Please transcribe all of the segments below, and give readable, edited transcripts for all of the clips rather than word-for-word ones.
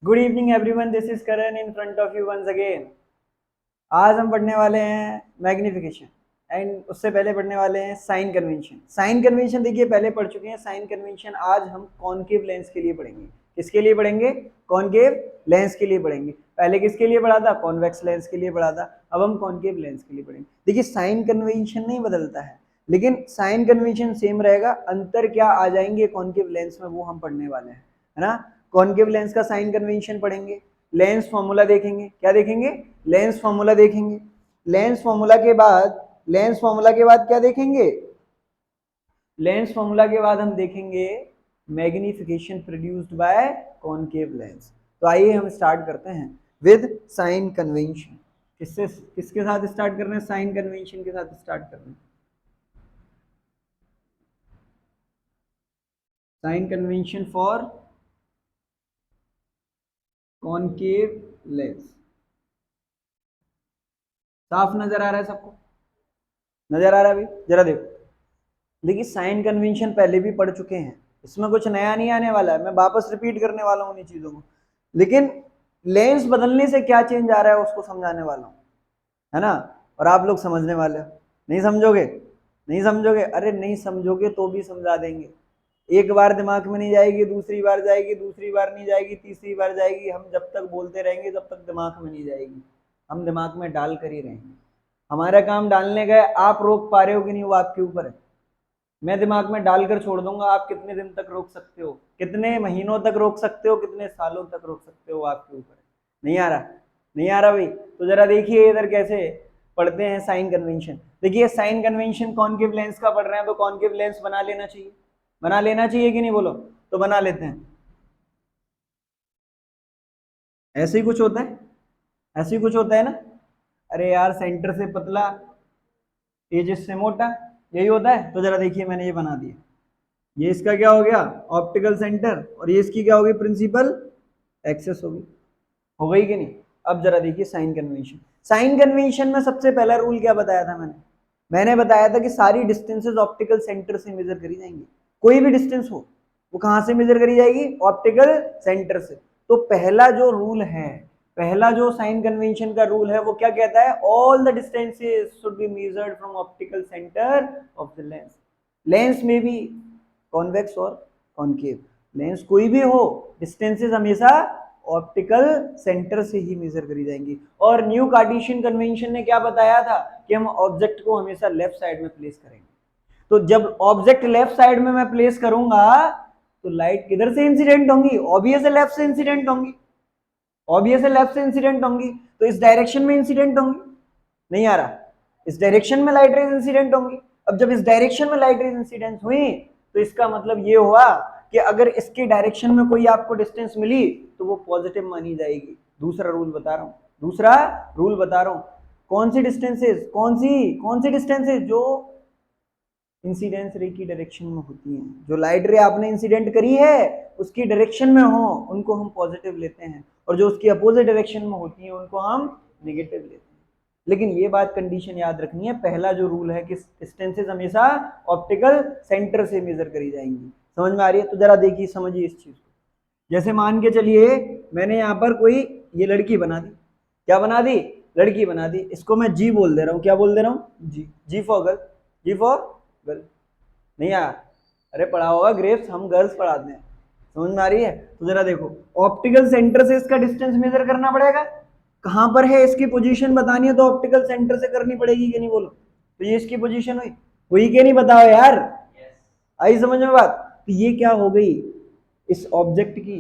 Good evening everyone, this is Karan in front of you once again. आज हम पढ़ने वाले हैं मैग्निफिकेशन एंड उससे पहले पढ़ने वाले हैं साइन कन्वेंशन। साइन कन्वेंशन देखिए पहले पढ़ चुके हैं। साइन कन्वेंशन आज हम कॉनकेव लेंस के लिए पढ़ेंगे। किसके लिए पढ़ेंगे? कॉनकेव लेंस के लिए पढ़ेंगे। पहले किसके लिए पढ़ा था? कॉन्वेक्स लेंस के लिए पढ़ा था। अब हम कॉनकेव लेंस के लिए पढ़ेंगे। देखिए साइन कन्वेंशन नहीं बदलता है, लेकिन साइन कन्वेंशन सेम रहेगा। अंतर क्या आ जाएंगे कॉनकेव लेंस में वो हम पढ़ने वाले हैं, है ना। कॉनकेव लेंस का साइन कन्वेंशन पढ़ेंगे, लेंस फॉर्मूला देखेंगे। क्या देखेंगे? लेंस फॉर्मूला देखेंगे। लेंस फॉर्मूला के बाद क्या देखेंगे? लेंस फॉर्मूला के बाद हम देखेंगे magnification produced by concave lens. तो आइए हम स्टार्ट करते हैं विद साइन कन्वेंशन। किसके साथ स्टार्ट कर रहे हैं? साइन कन्वेंशन के साथ स्टार्ट कर रहे हैं। Sign convention for concave lens. साफ नजर आ रहा है सबको? नजर आ रहा है भाई? जरा देखो। देखिए साइन कन्वेंशन पहले भी पढ़ चुके हैं, इसमें कुछ नया नहीं आने वाला है। मैं वापस रिपीट करने वाला हूँ उन्हीं चीजों को, लेकिन लेंस बदलने से क्या चेंज आ रहा है उसको समझाने वाला हूँ, है ना। और आप लोग समझने वाले हो। नहीं समझोगे? नहीं समझोगे? अरे नहीं समझोगे तो भी समझा देंगे। एक बार दिमाग में नहीं जाएगी, दूसरी बार जाएगी, दूसरी बार नहीं जाएगी, तीसरी बार जाएगी। हम जब तक बोलते रहेंगे जब तक दिमाग में नहीं जाएगी। हम दिमाग में डाल कर ही रहेंगे। हमारा काम डालने का है। आप रोक पा रहे हो कि नहीं वो आपके ऊपर है। मैं दिमाग में डालकर छोड़ दूंगा, आप कितने दिन तक रोक सकते हो, कितने महीनों तक रोक सकते हो, कितने सालों तक रोक सकते हो, आपके ऊपर है। नहीं आ रहा? नहीं आ रहा भाई? तो जरा देखिए इधर कैसे पढ़ते हैं साइन कन्वेंशन। देखिए साइन कन्वेंशन कॉनकेव लेंस का पढ़ रहे हैं तो कॉनकेव लेंस बना लेना चाहिए। बना लेना चाहिए कि नहीं बोलो? तो बना लेते हैं। ऐसे ही कुछ होता है, ऐसे ही कुछ होता है ना। अरे यार सेंटर से पतला, एज से मोटा, यही होता है। तो जरा देखिए मैंने ये बना दिया। ये इसका क्या हो गया? Optical centre. और ये इसकी क्या होगी? प्रिंसिपल एक्सेस होगी। हो गई कि नहीं? अब जरा देखिए साइन कन्वेंशन। साइन कन्वेंशन में सबसे पहला रूल क्या बताया था मैंने? मैंने बताया था कि सारी डिस्टेंसेस ऑप्टिकल सेंटर से मेजर करी जाएंगी। कोई भी डिस्टेंस हो वो कहां से मेजर करी जाएगी? ऑप्टिकल सेंटर से। तो पहला जो रूल है, पहला जो साइन कन्वेंशन का रूल है वो क्या कहता है? All the distances should be measured from optical centre of the lens. Lens में भी कॉन्वेक्स और कॉनकेव, लेंस कोई भी हो, डिस्टेंसेस हमेशा ऑप्टिकल सेंटर से ही मेजर करी जाएंगी। और न्यू कार्टेशियन कन्वेंशन ने क्या बताया था? कि हम ऑब्जेक्ट को हमेशा लेफ्ट साइड में प्लेस करेंगे। तो जब ऑब्जेक्ट लेफ्ट साइड में मैं प्लेस करूंगा तो लाइट किधर से इंसिडेंट होंगी? ऑब्वियस है लेफ्ट से इंसिडेंट होंगी। ऑब्वियस है लेफ्ट से इंसिडेंट होंगी, तो इस डायरेक्शन में इंसिडेंट होंगी। नहीं आ रहा? इस डायरेक्शन में लाइट रेज इंसिडेंट होंगी। अब जब इस डायरेक्शन में लाइट रेज इंसिडेंट हुई तो इसका मतलब ये हुआ कि अगर इसके डायरेक्शन में कोई आपको डिस्टेंस मिली तो वो पॉजिटिव मानी जाएगी। दूसरा रूल बता रहा हूं, दूसरा रूल बता रहा हूं। कौन सी डिस्टेंसेस? कौन सी डिस्टेंसेस जो इंसिडेंस रे की डायरेक्शन में होती हैं, जो लाइट रे आपने इंसिडेंट करी है उसकी डायरेक्शन में हो, उनको हम पॉजिटिव लेते हैं। और जो उसकी अपोजिट डायरेक्शन में होती हैं उनको हम नेगेटिव लेते हैं। लेकिन ये बात कंडीशन याद रखनी है, पहला जो रूल है कि डिस्टेंसेस हमेशा ऑप्टिकल सेंटर से मेजर करी जाएंगी। समझ में आ रही है? तो जरा देखिए, समझिए इस चीज को। जैसे मान के चलिए मैंने यहाँ पर कोई ये लड़की बना दी। क्या बना दी? लड़की बना दी। इसको मैं जी बोल दे रहा हूँ। क्या बोल दे रहा हूँ? जी। G for girl, G for girl. नहीं यार, अरे पढ़ा होगा ग्रेप्स, हम गर्ल्स पढ़ाते हैं। समझ में आ रही है? तो जरा देखो, ऑप्टिकल सेंटर से इसका डिस्टेंस मेजर करना पड़ेगा। कहां पर है इसकी पोजीशन बतानी है तो ऑप्टिकल सेंटर से करनी पड़ेगी कि नहीं बोलो? तो ये इसकी पोजीशन हुई, हुई कि नहीं बताओ यार? आई समझ में बात? तो ये क्या हो गई? इस ऑब्जेक्ट की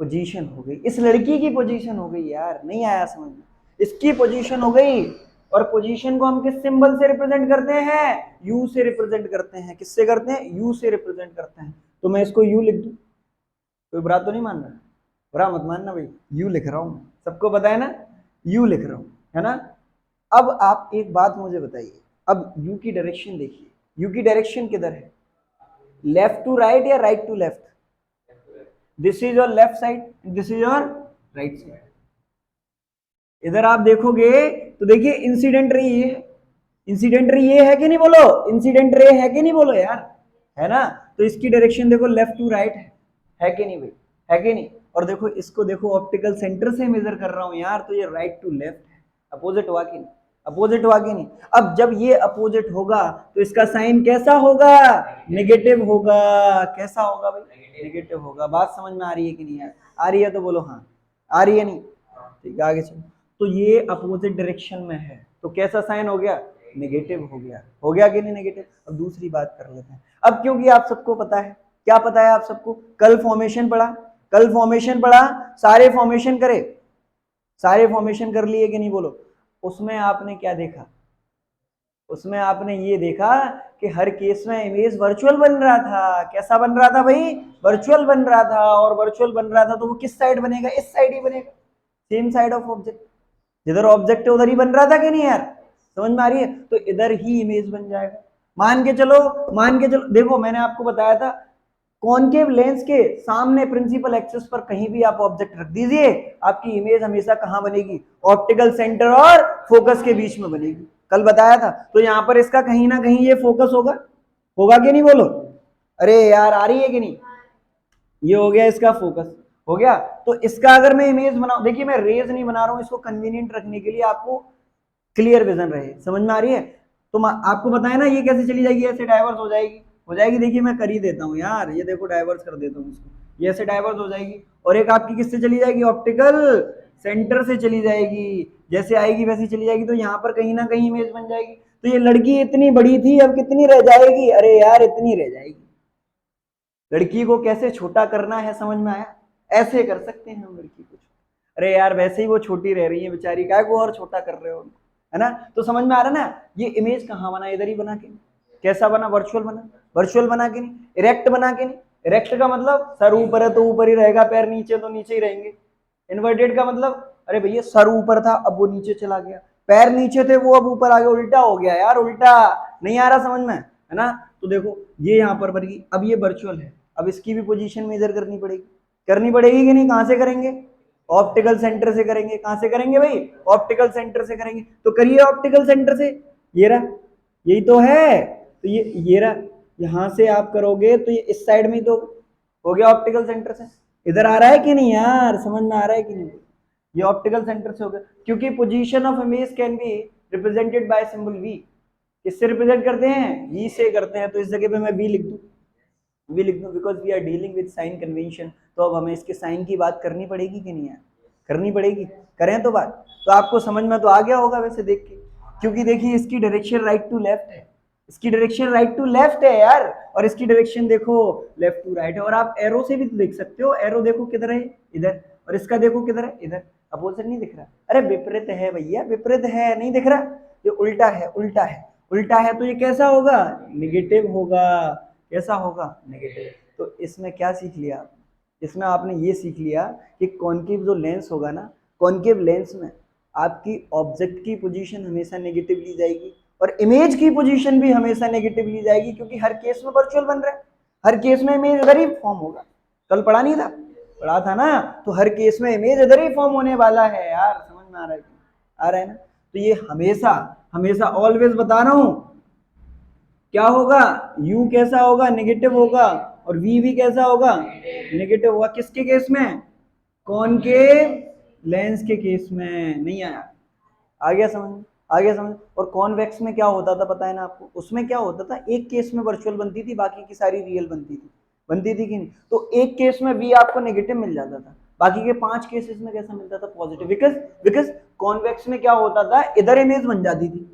पोजीशन हो गई, इस लड़की की पोजीशन हो गई। यार नहीं आया समझ में? इसकी पोजीशन हो गई। और पोजीशन को हम किस सिंबल से रिप्रेजेंट करते हैं? यू से रिप्रेजेंट करते हैं। किससे करते हैं? यू से रिप्रेजेंट करते हैं। तो मैं इसको यू लिख दूं, कोई बुरा तो नहीं मान रहा? बुरा मत मानना भाई, यू लिख रहा हूं। सबको पता है ना, यू लिख रहा हूं, है ना। अब आप एक बात मुझे बताइए, अब यू की डायरेक्शन देखिए। यू की डायरेक्शन किधर है? लेफ्ट टू राइट या right to left? This is your left side, this is your right side. इधर आप देखोगे तो देखिए इंसिडेंट रे ये है। इंसिडेंट रे ये है कि नहीं बोलो? इंसिडेंट रे है कि नहीं बोलो यार? है ना। तो इसकी डायरेक्शन देखो लेफ्ट टू राइट है कि नहीं भाई? है कि नहीं? और देखो इसको देखो ऑप्टिकल सेंटर से मेजर कर रहा हूं यार, तो ये राइट टू लेफ्ट है, अपोजिट हुआ कि नहीं, अपोजिट हुआ कि नहीं। अब जब ये अपोजिट होगा तो इसका साइन कैसा होगा, नेगेटिव होगा। कैसा होगा भाई, नेगेटिव होगा। बात समझ में आ रही है कि नहीं यार, आ रही है तो बोलो हाँ, आ रही है नहीं, ठीक है आगे चलो। तो ये अपोजिट डायरेक्शन में है तो कैसा साइन हो गया, नेगेटिव हो गया, हो गया कि नहीं नेगेटिव। अब दूसरी बात कर लेते हैं। अब क्योंकि आप सबको पता है, क्या पता है आप सबको, कल फॉर्मेशन पढ़ा, कल फॉर्मेशन पढ़ा, सारे फॉर्मेशन करे, सारे फॉर्मेशन कर लिए कि नहीं बोलो। उसमें आपने क्या देखा, उसमें आपने ये देखा कि हर केस में इमेज वर्चुअल बन रहा था। कैसा बन रहा था भाई, वर्चुअल बन रहा था। और वर्चुअल बन रहा था तो वो किस साइड बनेगा, इस साइड ही बनेगा, सेम साइड ऑफ ऑब्जेक्ट, जिधर ऑब्जेक्ट है उधर ही बन रहा था कि नहीं यार, समझ में आ रही है। तो इधर ही इमेज बन जाएगा। मान के चलो, मान के चलो, देखो मैंने आपको बताया था कॉनकेव लेंस के सामने प्रिंसिपल एक्सिस पर कहीं भी आप ऑब्जेक्ट रख दीजिए, आपकी इमेज हमेशा कहां बनेगी, ऑप्टिकल सेंटर और फोकस के बीच में बनेगी, कल बताया था। तो यहां पर इसका कहीं ना कहीं ये फोकस होगा, होगा कि नहीं बोलो। अरे यार आ रही है कि नहीं, ये हो गया इसका फोकस, हो गया। तो इसका अगर मैं इमेज बनाऊं, देखिए मैं रेज नहीं बना रहा हूं, इसको कन्वीनियंट रखने के लिए, आपको क्लियर विजन रहे, समझ में आ रही है। तो आपको बताया ना ये कैसे चली जाएगी, ऐसे डाइवर्स हो जाएगी, हो जाएगी। देखिए मैं कर ही देता हूँ यार, ये देखो डाइवर्स कर देता हूँ इसको, ये ऐसे डाइवर्स हो जाएगी। और एक आपकी किससे चली जाएगी, ऑप्टिकल सेंटर से चली जाएगी, जैसे आएगी वैसी चली जाएगी। तो यहाँ पर कहीं ना कहीं इमेज बन जाएगी। तो ये लड़की इतनी बड़ी थी, अब कितनी रह जाएगी, अरे यार इतनी रह जाएगी। लड़की को कैसे छोटा करना है समझ में आया, ऐसे कर सकते हैं हम लड़की को। अरे यार वैसे ही वो छोटी रह रही है बेचारी, काय को और छोटा कर रहे हो, है ना। तो समझ में आ रहा है ना, ये इमेज कहाँ बना, इधर ही बना के। कैसा बना, वर्चुअल बना, वर्चुअल बना के नहीं, इरेक्ट बना के नहीं। इरेक्ट का मतलब सर ऊपर है तो ऊपर ही रहेगा, पैर नीचे तो नीचे ही रहेंगे। इन्वर्टेड का मतलब अरे भैया सर ऊपर था अब वो नीचे चला गया, पैर नीचे थे वो अब ऊपर आ गया, उल्टा हो गया यार, उल्टा नहीं आ रहा समझ में, है ना। तो देखो ये यहाँ पर बन गई, अब ये वर्चुअल है, अब इसकी भी पोजीशन मेजर करनी पड़ेगी, करनी पड़ेगी कि नहीं। कहां से करेंगे, ऑप्टिकल सेंटर से करेंगे। कहां से करेंगे भाई, ऑप्टिकल सेंटर से करेंगे। तो करिए ऑप्टिकल सेंटर से, ये रहा, यही तो है। तो ये रहा, यहां से आप करोगे तो ये इस साइड में तो हो गया ऑप्टिकल सेंटर से। इधर आ रहा है कि नहीं यार, समझ में आ रहा है कि नहीं, ये ऑप्टिकल सेंटर से हो गया। क्योंकि position of image can be represented by symbol V. किससे रिप्रेजेंट करते हैं, वी से करते हैं। तो इस जगह पे मैं वी लिख दूं, वी लिख दूं, because we are dealing with sign convention. तो अब हमें इसके साइन की बात करनी पड़ेगी कि नहीं यार, करनी पड़ेगी, करें तो बात। तो आपको समझ में तो आ गया होगा वैसे देख के, क्योंकि देखिए इसकी डायरेक्शन राइट टू लेफ्ट है, इसकी डायरेक्शन राइट टू लेफ्ट है यार, और इसकी डायरेक्शन देखो लेफ्ट टू राइट है। और आप एरो से भी तो देख सकते हो, एरो देखो किधर है, इधर, और इसका देखो किधर है, इधर। अपोजिट नहीं दिख रहा, अरे विपरीत है भैया, विपरीत है, नहीं दिख रहा, ये उल्टा है, उल्टा है, उल्टा है। तो ये कैसा होगा, निगेटिव होगा। कैसा होगा, नेगेटिव। तो इसमें क्या सीख लिया आप, इसमें आपने ये सीख लिया कि कॉनकेव जो लेंस होगा ना, कॉनकेव लेंस में आपकी ऑब्जेक्ट की पोजीशन हमेशा नेगेटिव ली जाएगी और इमेज की पोजीशन भी हमेशा नेगेटिव ली जाएगी, क्योंकि हर केस में वर्चुअल बन रहा है, हर केस में इमेज इधर ही फॉर्म होगा। कल पढ़ा नहीं था, पढ़ा था ना। तो हर केस में इमेज इधर ही फॉर्म होने वाला है यार, समझ में आ रहा है, आ रहा है ना। तो ये हमेशा हमेशा ऑलवेज बता रहा हूं, क्या होगा, u कैसा होगा, नेगेटिव होगा, और v भी कैसा होगा, नेगेटिव होगा। किसके केस में, कॉनकेव लेंस के केस में। नहीं आया, आ गया समझ, आ गया समझ। और कॉन्वेक्स में क्या होता था पता है ना आपको, उसमें क्या होता था, एक केस में वर्चुअल बनती थी, बाकी की सारी रियल बनती थी, बनती थी कि नहीं। तो एक केस में v आपको नेगेटिव मिल जाता था, बाकी के 5 केसेस में कैसा मिलता था, पॉजिटिव। बिकॉज बिकॉज कॉन्वेक्स में क्या होता था, इधर इमेज बन जाती थी,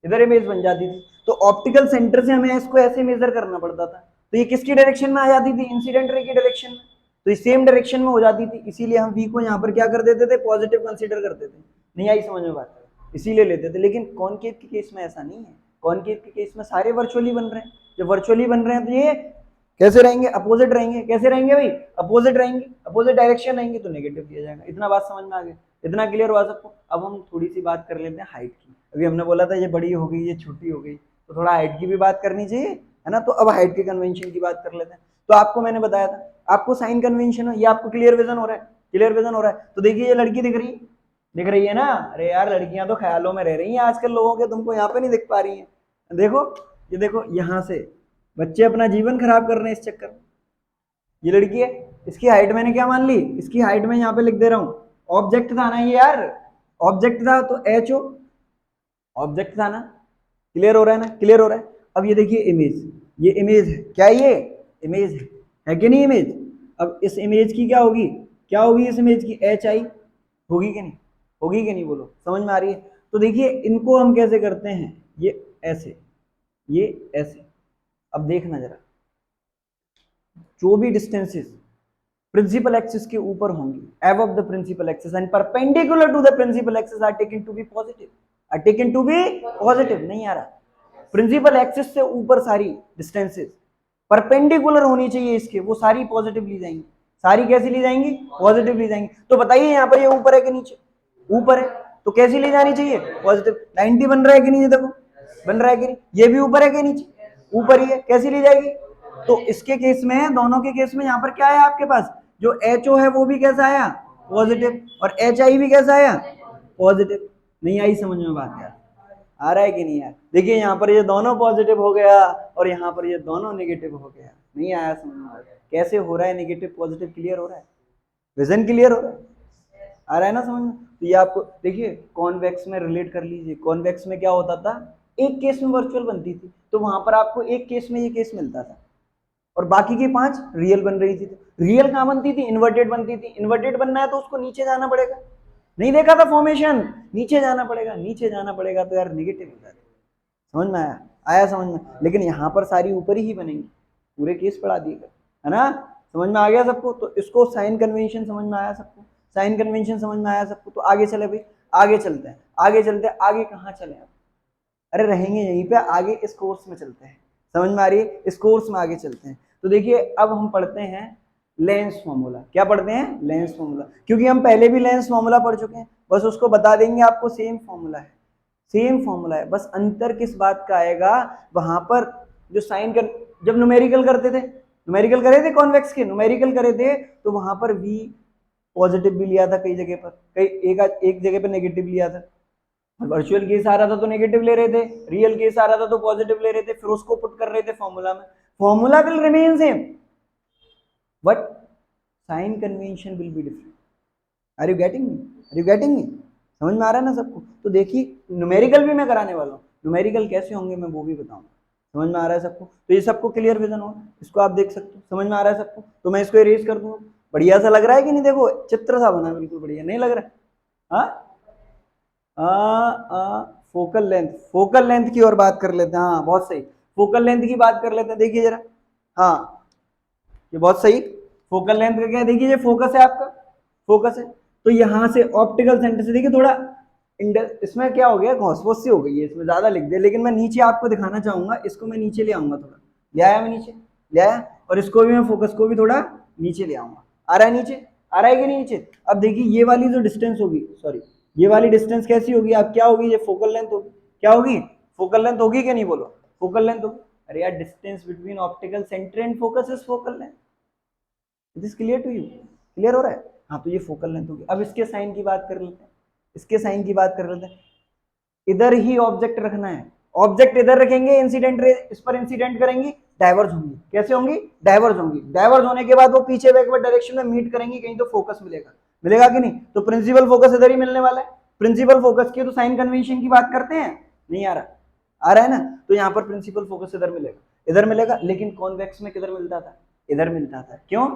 इधर इमेज बन जाती थी। तो ऑप्टिकल सेंटर से हमें इसको ऐसे मेजर करना पड़ता था। तो ये किसकी डायरेक्शन में आ जाती थी, इंसिडेंट रे की डायरेक्शन में। तो ये सेम डायरेक्शन में हो जाती थी, इसीलिए हम वी को यहाँ पर क्या कर देते थे, पॉजिटिव कंसीडर करते थे। नहीं आई समझ में बात, इसीलिए लेते थे। लेकिन कॉनकेव के केस में ऐसा नहीं है, कॉनकेव के केस में सारे वर्चुअली बन रहे हैं। जब वर्चुअली बन रहे हैं तो ये कैसे रहेंगे, अपोजिट रहेंगे। कैसे रहेंगे भाई, अपोजिट रहेंगे, अपोजिट डायरेक्शन रहेंगे, तो नेगेटिव दिया जाएगा। इतना बात समझ में आ गया, इतना क्लियर हुआ सबको। अब हम थोड़ी सी बात कर लेते हैं हाइट की। अभी हमने बोला था ये बड़ी हो गई, ये छोटी हो गई, तो थोड़ा हाइट की भी बात करनी चाहिए, है ना। तो अब हाइट के कन्वेंशन की बात कर लेते हैं। तो आपको मैंने बताया था, आपको साइन कन्वेंशन है, ये आपको क्लियर विजन हो रहा है, क्लियर विजन हो रहा है। तो देखिए ये लड़की दिख रही है, दिख रही है ना। अरे यार लड़कियां तो ख्यालों में रह रही हैं आजकल लोगों के, तुमको यहाँ पे नहीं दिख पा रही हैं। देखो ये देखो, यहाँ से बच्चे अपना जीवन खराब कर रहे हैं इस चक्कर में, ये लड़की है, इसकी हाइट मैंने क्या मान ली, इसकी हाइट में यहाँ पे लिख दे रहा हूँ, ऑब्जेक्ट था ना ये यार, ऑब्जेक्ट था तो एच ओ, ऑब्जेक्ट था ना, क्लियर हो रहा है ना, क्लियर हो रहा है। अब ये देखिए इमेज, ये इमेज है, क्या ये इमेज है कि नहीं इमेज। अब इस इमेज की क्या होगी, क्या होगी इस इमेज की, एच आई होगी कि नहीं, होगी कि नहीं, बोलो समझ में आ रही है। तो देखिए इनको हम कैसे करते हैं, ये ऐसे, ये ऐसे। अब देखना जरा, जो भी डिस्टेंसेस प्रिंसिपल एक्सिस के ऊपर होंगी, above the principal axis and perpendicular to the principal axis are taken to be positive, are taken to be positive। नहीं आ रहा, प्रिंसिपल एक्सिस से ऊपर सारी डिस्टेंसेस परपेंडिकुलर होनी चाहिए इसके, वो सारी पॉजिटिव ली जाएंगी, सारी कैसी ली जाएंगी, पॉजिटिव ली जाएंगी। तो बताइए यहाँ पर ये ऊपर है कि नीचे, ऊपर है, तो कैसी ली जानी चाहिए, पॉजिटिव। 90 बन रहा है कि नहीं, देखो बन रहा है कि नहीं, ये भी ऊपर है कि नीचे, ऊपर ही है, कैसी ली जाएगी। तो इसके केस में, दोनों के केस में यहाँ पर क्या है आपके पास, जो एच ओ है वो भी कैसा आया, पॉजिटिव, और एच आई भी कैसा आया, पॉजिटिव। नहीं आई समझ में बात यार, आ रहा है कि नहीं यार। देखिए यहाँ पर ये दोनों पॉजिटिव हो गया और यहाँ पर ये दोनों नेगेटिव हो गया, नहीं आया समझ में, कैसे हो रहा है नेगेटिव पॉजिटिव, क्लियर हो रहा है, विजन क्लियर हो रहा है, आ रहा है ना समझ में। तो ये आपको देखिए कॉन्वेक्स में रिलेट कर लीजिए, कॉन्वेक्स में क्या होता था, एक केस में वर्चुअल बनती थी, तो वहां पर आपको एक केस में ये केस मिलता था और बाकी की 5 रियल बन रही थी। तो रियल कहाँ बनती थी, इन्वर्टेड बनती थी, इन्वर्टेड बनना है तो उसको नीचे जाना पड़ेगा, नहीं देखा था फॉर्मेशन, नीचे जाना पड़ेगा, नीचे जाना पड़ेगा, तो यार निगेटिव हो जाता है। समझ में आया, आया समझ में। लेकिन यहाँ पर सारी ऊपर ही बनेंगी, पूरे केस पढ़ा दिए है ना, समझ में आ गया सबको। तो इसको साइन कन्वेंशन समझ में आया सबको, साइन कन्वेंशन समझ में आया सबको। तो आगे चले भाई, आगे चलते हैं, आगे चलते हैं, आगे कहाँ चले आप, अरे रहेंगे यहीं पे, आगे इस कोर्स में चलते हैं, समझ में आ रही है, इस कोर्स में आगे चलते हैं। तो देखिए अब हम पढ़ते हैं लेंस फॉर्मूला, क्या पढ़ते हैं, लेंस फॉर्मूला, क्योंकि हम पहले भी लेंस फॉर्मूला पढ़ चुके हैं, बस उसको बता देंगे आपको, सेम फॉर्मूला है, सेम फॉर्मूला है, बस अंतर किस बात का आएगा, वहां पर जो साइन कर, जब न्यूमेरिकल करते थे, न्यूमेरिकल करे थे कॉन्वेक्स के, न्यूमेरिकल करे थे, तो वहां पर v पॉजिटिव भी लिया था कई जगह पर, कई एक जगह पर नेगेटिव लिया था, वर्चुअल केस आ रहा था तो नेगेटिव ले रहे थे, रियल केस आ रहा था तो पॉजिटिव ले रहे थे, फिर उसको पुट कर रहे थे फॉर्मूला में, formula will remain same but sign convention will be different. Are you getting me, are you getting me, समझ में आ रहा है ना सबको। तो देखिए न्यूमेरिकल भी मैं कराने वाला हूँ, न्यूमेरिकल कैसे होंगे मैं वो भी बताऊंगा, समझ में आ रहा है सबको। तो ये सबको क्लियर विजन हो, इसको आप देख सकते हो, समझ में आ रहा है सबको। तो मैं इसको इरेज कर दूंगा, बढ़िया सा लग रहा है कि नहीं, देखो चित्र सा बना, बिल्कुल बढ़िया नहीं लग रहा है। फोकल लेंथ, फोकल लेंथ की और बात कर लेते हैं, हाँ बहुत सही, फोकल लेंथ की बात कर लेते हैं। देखिए जरा, हाँ ये बहुत सही, फोकल लेंथ का क्या है, देखिए ये फोकस है आपका, फोकस है, तो यहां से ऑप्टिकल सेंटर से, देखिए थोड़ा इसमें क्या हो गया, घोंस सी हो गई है, इसमें ज्यादा लिख दिया, लेकिन मैं नीचे आपको दिखाना चाहूंगा, इसको मैं नीचे ले आऊंगा थोड़ा, ले आया मैं नीचे, ले आया, और इसको भी मैं फोकस को भी थोड़ा नीचे ले आऊंगा, आ रहा है नीचे, आ रहा है कि नहीं नीचे। अब देखिए ये वाली जो डिस्टेंस होगी, सॉरी ये वाली डिस्टेंस कैसी होगी, अब क्या होगी, ये फोकल लेंथ होगी, क्या होगी, फोकल लेंथ होगी कि नहीं, बोलो फोकल लेंथ होगी। अरे यार distance between optical centre and focus is focal length, it is clear to you, clear हो रहा है, हाँ तो ये फोकल लेंथ होगी। अब इसके साइन की बात कर लेते हैं, इसके साइन की बात कर लेते हैं, इधर ही ऑब्जेक्ट रखना है, ऑब्जेक्ट इधर रखेंगे, इंसिडेंट रे इस पर इंसिडेंट करेंगी, डाइवर्ज होंगी, कैसे होंगी, डाइवर्ज होंगी, डाइवर्ज होने के बाद वो पीछे बैकवर्ड डायरेक्शन में मीट करेंगी, कहीं तो फोकस मिलेगा, मिलेगा कि नहीं। तो प्रिंसिपल फोकस इधर ही मिलने वाला है, प्रिंसिपल फोकस की तो साइन कन्वेंशन की बात करते हैं, नहीं आ रहा, आ रहा है ना। तो यहाँ पर प्रिंसिपल फोकस इधर मिलेगा, इधर मिलेगा, लेकिन कॉन्वेक्स में किधर मिलता था, इधर मिलता था, क्यों,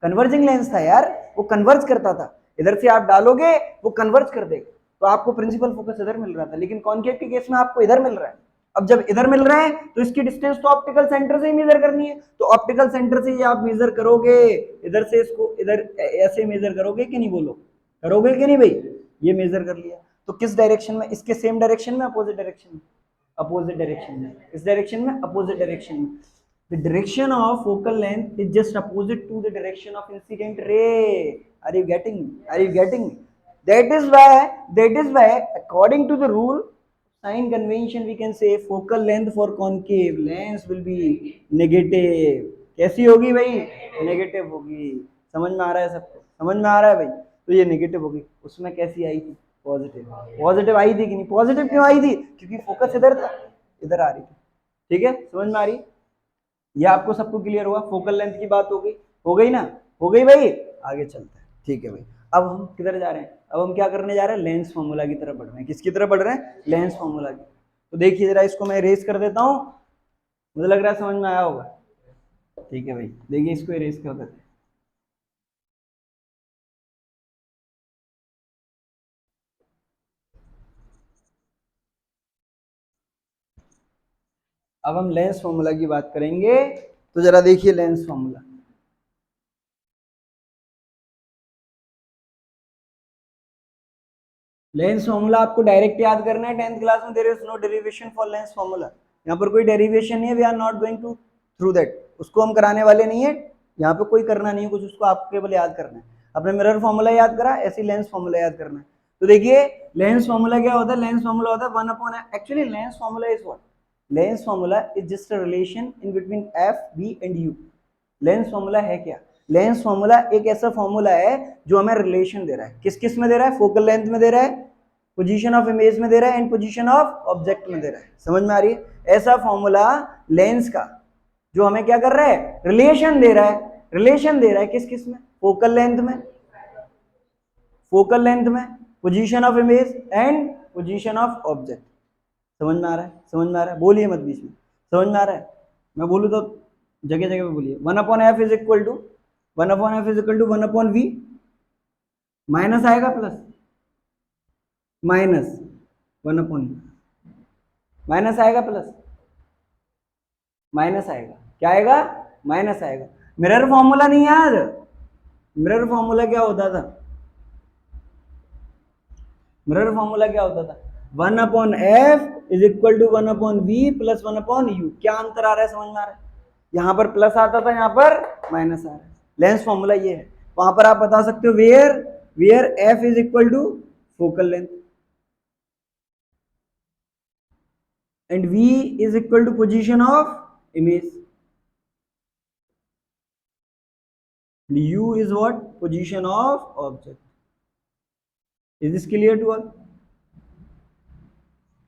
कन्वर्जिंग लेंस था यार, वो कन्वर्ज करता था, इधर से आप डालोगे वो कन्वर्ज कर देगा, तो आपको प्रिंसिपल फोकस इधर मिल रहा था, लेकिन कॉन्केव के केस में आपको इधर मिल रहा है। अब जब इधर मिल रहा है तो इसकी डिस्टेंस तो ऑप्टिकल सेंटर से ही मेजर करनी है, तो ऑप्टिकल सेंटर से ये आप मेजर करोगे, इधर से इसको इधर ऐसे मेजर करोगे कि नहीं, बोलो करोगे कि नहीं भाई, ये मेजर कर लिया, तो किस डायरेक्शन में, इसके सेम डायरेक्शन में, अपोजिट डायरेक्शन में, अपोजिट डायरेक्शन में, इस डायरेक्शन में, अपोजिट डायरेक्शन में। The direction of focal length is just opposite to the direction of incident ray. Are you getting me? Are you getting me? That is why, according to the rule, sign convention, we can say focal length for concave lens will be negative. कैसी होगी भाई, negative होगी, समझ में आ रहा है सबको, समझ में आ रहा है भाई। तो ये नेगेटिव होगी, उसमें कैसी आई थी, पॉजिटिव, पॉजिटिव आई थी कि नहीं, पॉजिटिव क्यों आई थी, क्योंकि फोकस इधर था, इधर आ रही थी, ठीक है, समझ में आ रही है। ये आपको सबको क्लियर हुआ, फोकल लेंथ की बात हो गई। हो गई ना, हो गई भाई, आगे चलते हैं। ठीक है भाई, अब हम किधर जा रहे हैं, अब हम क्या करने जा रहे हैं, लेंस फॉर्मूला की तरफ बढ़ रहे हैं। किसकी तरफ बढ़ रहे हैं, लेंस फॉर्मूला की। तो देखिए जरा इसको मैं इरेज कर देता हूं, मुझे लग रहा है समझ में आया होगा। ठीक है भाई, देखिए इसको इरेज कर देते हैं। अब हम लेंस फॉर्मूला की बात करेंगे, तो जरा देखिए लेंस फॉर्मूला। लेंस फॉर्मूला आपको डायरेक्ट याद करना है, 10th क्लास में there is no derivation for lens formula. यहाँ पर कोई डेरिवेशन नहीं है, we are not going to through that, उसको हम कराने वाले नहीं है, यहाँ पे कोई करना नहीं है कुछ, उसको आपको केवल याद करना है। अपने मिरर फॉर्मूला याद करा, ऐसे लेंस फॉर्मूला याद करना है। तो देखिए लेंस फॉर्मूला क्या होता है, लेंस फॉर्मूला होता है 1 upon, actually lens formula is what, lens formula is just a relation in between F B and U. Lens formula है क्या, लेंस फॉर्मूला एक ऐसा फॉर्मूला है जो हमें रिलेशन दे रहा है, किस किस में दे रहा है, फोकल लेंथ में दे रहा है, पोजीशन ऑफ इमेज में दे रहा है, एंड पोजीशन ऑफ ऑब्जेक्ट में दे रहा है। समझ में आ रही है, ऐसा फॉर्मूला लेंस का जो हमें क्या कर रहा है, रिलेशन दे रहा है, रिलेशन दे रहा है किस किस में, फोकल लेंथ में, फोकल लेंथ में, position of image and position of object. समझ में आ रहा है, समझ में आ रहा है, बोलिए मत बीच में, समझ में आ रहा है, मैं बोलूँ तो जगह जगह पे बोलिए। 1/f is equal to 1/f is equal to 1/v, minus आएगा प्लस, माइनस 1/, माइनस आएगा प्लस, माइनस आएगा, क्या आएगा, माइनस आएगा। मिरर फॉर्मूला नहीं यार, मिरर फॉर्मूला क्या होता था, मिरर फॉर्मूला क्या होता था, 1/f is equal to 1/v plus 1/u। क्या अंतर आ रहा है, समझ में आ रहा है, यहां पर प्लस आता था, यहां पर माइनस आ रहा है। लेंस फॉर्मूला ये है, वहां पर आप बता सकते हो where, where f is equal to focal length and v is equal to position of image, u is what, position of object. Is this clear to all?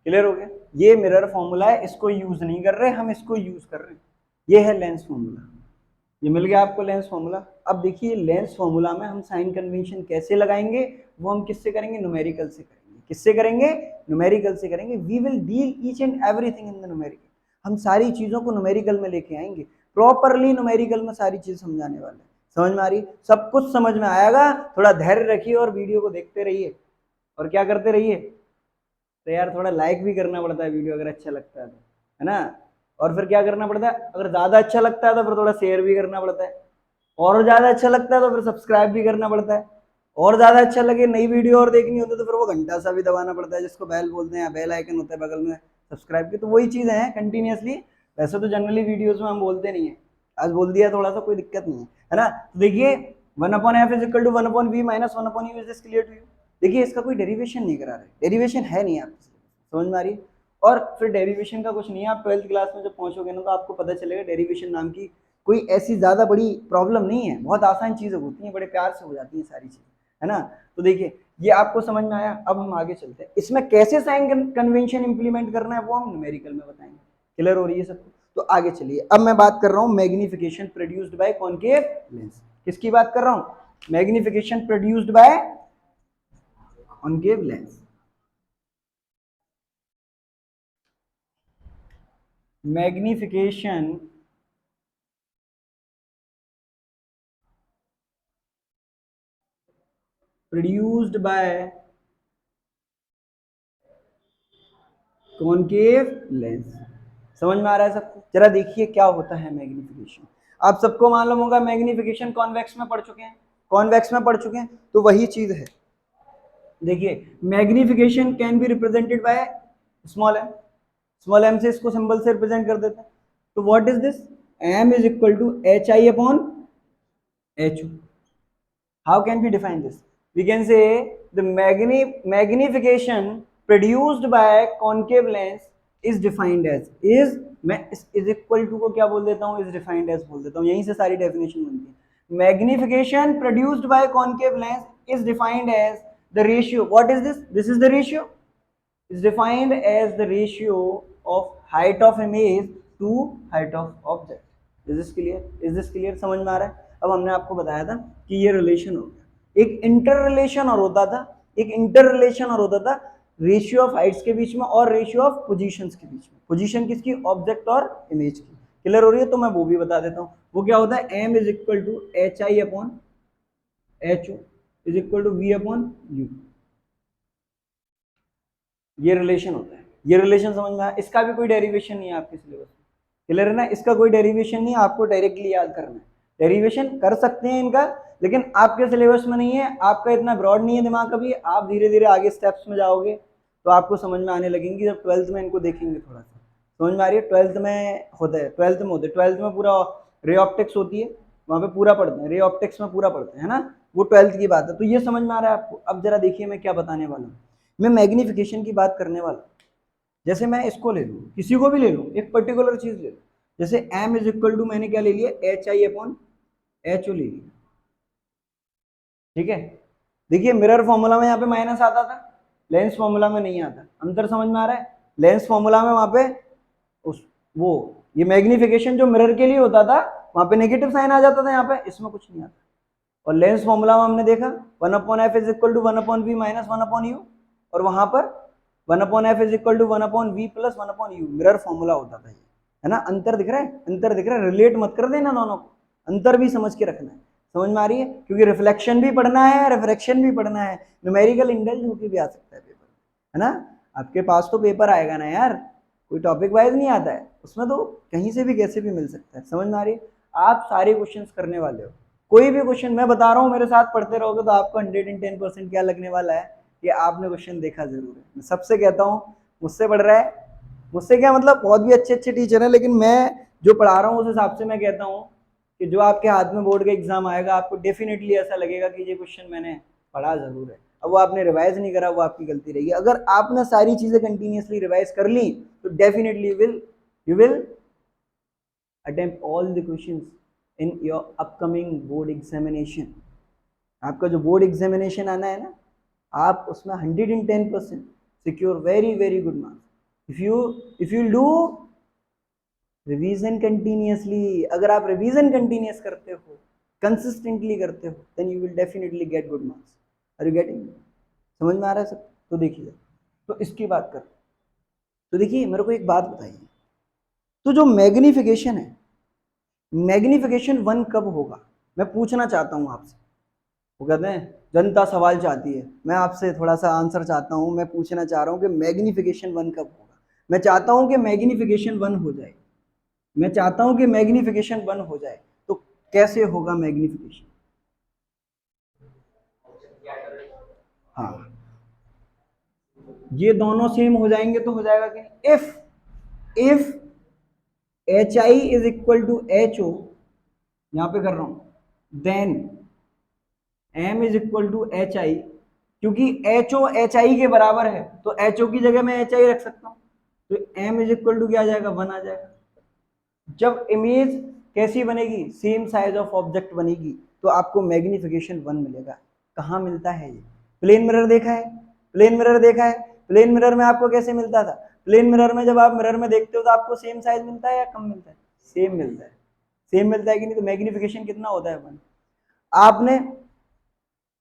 Clear हो गया, ये मिरर फॉर्मूला है, इसको यूज नहीं कर रहे हम, इसको यूज कर रहे हैं। ये है लेंस फॉर्मूला, ये मिल गया आपको लेंस फॉर्मूला। अब देखिए लेंस फॉर्मूला में हम साइन कन्वेंशन कैसे लगाएंगे, वो हम किससे करेंगे, न्यूमेरिकल से करेंगे। किससे करेंगे, न्यूमेरिकल से करेंगे। We will deal each and everything in the numerical, हम सारी चीजों को न्यूमेरिकल में लेके आएंगे, प्रॉपरली न्यूमेरिकल में सारी चीज समझाने वाले हैं। समझ में आ रही, सब कुछ समझ में आएगा, थोड़ा धैर्य रखिए और वीडियो को देखते रहिए और क्या करते रहिए, तो यार थोड़ा लाइक भी करना पड़ता है वीडियो अगर अच्छा लगता है तो, है ना, और फिर क्या करना पड़ता है, अगर ज्यादा अच्छा लगता है तो फिर थोड़ा शेयर भी करना पड़ता है, और ज्यादा अच्छा लगता है तो फिर सब्सक्राइब भी करना पड़ता है, और ज्यादा अच्छा लगे नई वीडियो और देखनी होती है तो फिर वो घंटा सा भी दबाना पड़ता है, जिसको बेल बोलते हैं, बेल आइकन होता है बगल में सब्सक्राइब की। तो वही चीजें हैं कंटिन्यूअसली, वैसे तो जनरली वीडियोस में हम बोलते नहीं है, आज बोल दिया थोड़ा सा, कोई दिक्कत नहीं है ना। तो देखिए 1/f is equal to 1/v minus 1/u, is this clear to you. देखिए इसका कोई डेरिवेशन नहीं करा रहे, डेरिवेशन है नहीं आपको, समझ में आ रही है। और फिर डेरिवेशन का कुछ नहीं है, आप 12th क्लास में जब पहुंचोगे ना तो आपको पता चलेगा डेरिवेशन नाम की कोई ऐसी ज्यादा बड़ी प्रॉब्लम नहीं है, बहुत आसान चीजें होती हैं, बड़े प्यार से हो जाती हैं सारी चीजें, है ना। तो देखिए ये आपको समझ में आया, अब हम आगे चलते हैं, इसमें कैसे साइन कन्वेंशन इंप्लीमेंट करना है वो हम न्यूमेरिकल में बताएंगे। क्लियर हो रही है सबको, तो आगे चलिए। अब मैं बात कर रहा हूँ magnification produced by concave lens. किसकी बात कर रहा हूँ, magnification produced by concave lens. Magnification produced by concave lens. समझ में आ रहा है सबको, जरा देखिए क्या होता है मैग्निफिकेशन। आप सबको मालूम होगा मैग्निफिकेशन कॉन्वेक्स में पढ़ चुके हैं, कॉन्वेक्स में पढ़ चुके हैं, तो वही चीज है। देखिए magnification can be represented by small m, small m से इसको सिंबल से रिप्रेजेंट कर देते हैं। तो what is this, M is equal to H I upon H U. How can we define this? We can say the magnification produced by concave lens is defined as, is, मैं is equal to को क्या बोल देता हूँ, is defined as बोल देता हूँ, यहीं से सारी definition बनती है। Magnification produced by concave lens is defined as the ratio. What is this? This is the ratio. Is defined as the ratio of height of image to height of object. Is this clear? Is this clear? समझ में आ रहा है। अब हमने आपको बताया था कि ये रिलेशन हो गया। एक इंटर रिलेशन और होता था, एक इंटर रिलेशन और होता था रेशियो ऑफ हाइट्स के बीच में और रेशियो ऑफ पोजीशंस के बीच में। पोजीशन किसकी? ऑब्जेक्ट और इमेज की। क्लियर हो रही है? तो मैं वो भी बता देता हूँ। वो क्या होता है? m is equal to H I upon H O is equal to V upon U. ये रिलेशन होता है। ये रिलेशन समझ में आया? इसका भी कोई डेरिवेशन नहीं है आपके सिलेबस में। क्लियर है ना? इसका कोई डेरिवेशन नहीं है, आपको डायरेक्टली याद करना है। डेरिवेशन कर सकते हैं इनका, लेकिन आपके सिलेबस में नहीं है, आपका इतना ब्रॉड नहीं है दिमाग अभी। आप धीरे धीरे आगे स्टेप्स में जाओगे तो आपको समझ में आने लगेंगी। जब 12th में इनको देखेंगे थोड़ा सा समझ में आ रही है। 12th में होता है, 12th में होते हैं, 12th में पूरा रे ऑप्टिक्स होती है, वहां पे पूरा पढ़ते हैं, रे ऑप्टिक्स में पूरा पढ़ते हैं ना, वो 12th की बात है। तो ये समझ में आ रहा है आपको? अब जरा देखिए मैं क्या बताने वाला हूँ। मैं मैग्निफिकेशन की बात करने वाला हूँ। जैसे मैं इसको ले लूँ, किसी को भी ले लूँ, एक पर्टिकुलर चीज ले लूँ, जैसे m इज इक्वल टू मैंने क्या ले लिया? H I upon H O ले लिया। ठीक है, देखिए मिरर फॉर्मूला में यहाँ पे माइनस आता था, लेंस फॉर्मूला में नहीं आता। अंतर समझ में आ रहा है? लेंस फॉर्मूला में वहां पे उस वो ये मैग्निफिकेशन जो मिरर के लिए होता था वहां पे नेगेटिव साइन आ जाता था, यहाँ पे इसमें कुछ नहीं आता। और लेंस फॉर्मूला में हमने देखा 1 upon F is equal to 1 upon V minus 1 upon U, और वहां पर 1 upon F is equal to 1 upon V plus 1 upon U. Mirror formula होता था ये, है ना? अंतर दिख रहा है? अंतर दिख रहा है? रिलेट मत कर देना दोनों को, अंतर भी समझ के रखना है। समझ में आ रही है? क्योंकि रिफ्लेक्शन भी पढ़ना है, रिफ्रैक्शन भी पढ़ना है, न्यूमेरिकल इंडल्ज होके भी आ सकता है पेपर, है ना? आपके पास तो पेपर आएगा ना यार, कोई टॉपिक वाइज नहीं आता है उसमें, तो कहीं से भी कैसे भी मिल सकता है। समझ में आ रही है? आप सारे क्वेश्चंस करने वाले हो, कोई भी क्वेश्चन मैं बता रहा हूँ मेरे साथ पढ़ते रहोगे तो आपको 110% क्या लगने वाला है कि आपने क्वेश्चन देखा जरूर है। मैं सबसे कहता हूँ मुझसे पढ़ रहा है, मुझसे क्या मतलब, बहुत भी अच्छे अच्छे टीचर हैं, लेकिन मैं जो पढ़ा रहा हूँ उस हिसाब से मैं कहता हूँ कि जो आपके हाथ में बोर्ड का एग्जाम आएगा आपको डेफिनेटली ऐसा लगेगा कि ये क्वेश्चन मैंने पढ़ा जरूर है। अब वो आपने रिवाइज नहीं करा, वो आपकी गलती रही। अगर आपने सारी चीजें कंटिन्यूसली रिवाइज कर ली तो definitely you will attempt all the questions in your upcoming board examination. आपका जो बोर्ड एग्जामिनेशन आना है ना, आप उसमें 110% secure very very good marks if you do revision continuously. अगर आप रिवीजन कंटिन्यूस करते हो, कंसिस्टेंटली करते हो, then you will definitely get good marks. Are you getting? समझ में आ रहा है सब? तो देखिए, तो इसकी बात कर, तो देखिए मेरे को एक बात बताइए, तो जो मैग्निफिकेशन है, मैग्निफिकेशन 1 कब होगा? मैं पूछना चाहता हूं आपसे। वो कहते हैं जनता सवाल चाहती है, मैं आपसे थोड़ा सा आंसर चाहता हूं, मैं पूछना चाह रहा हूं कि मैग्निफिकेशन 1 कब होगा? मैं चाहता हूं कि मैग्निफिकेशन 1 हो जाए, मैं चाहता हूं कि मैग्निफिकेशन 1 हो जाए। तो कैसे होगा मैग्निफिकेशन? हाँ, ये दोनों सेम हो जाएंगे तो हो जाएगा कि if H I is equal to H O, यहां पे कर रहा हूं, then M is equal to H I. क्योंकि एच ओ एच आई के बराबर है तो एच ओ की जगह मैं एच आई रख सकता हूं, तो एम इज इक्वल टू क्या आ जाएगा? 1 आ जाएगा। जब इमेज कैसी बनेगी? सेम साइज ऑफ ऑब्जेक्ट बनेगी, तो आपको मैग्निफिकेशन 1 मिलेगा। कहाँ मिलता है ये? प्लेन मिरर देखा है? प्लेन मिरर देखा है? प्लेन मिरर में आपको कैसे मिलता था? प्लेन मिरर में जब आप मिरर में देखते हो तो आपको सेम साइज मिलता है या कम मिलता है? सेम मिलता है। सेम मिलता है कि नहीं? तो मैग्निफिकेशन कितना होता है? 1। आपने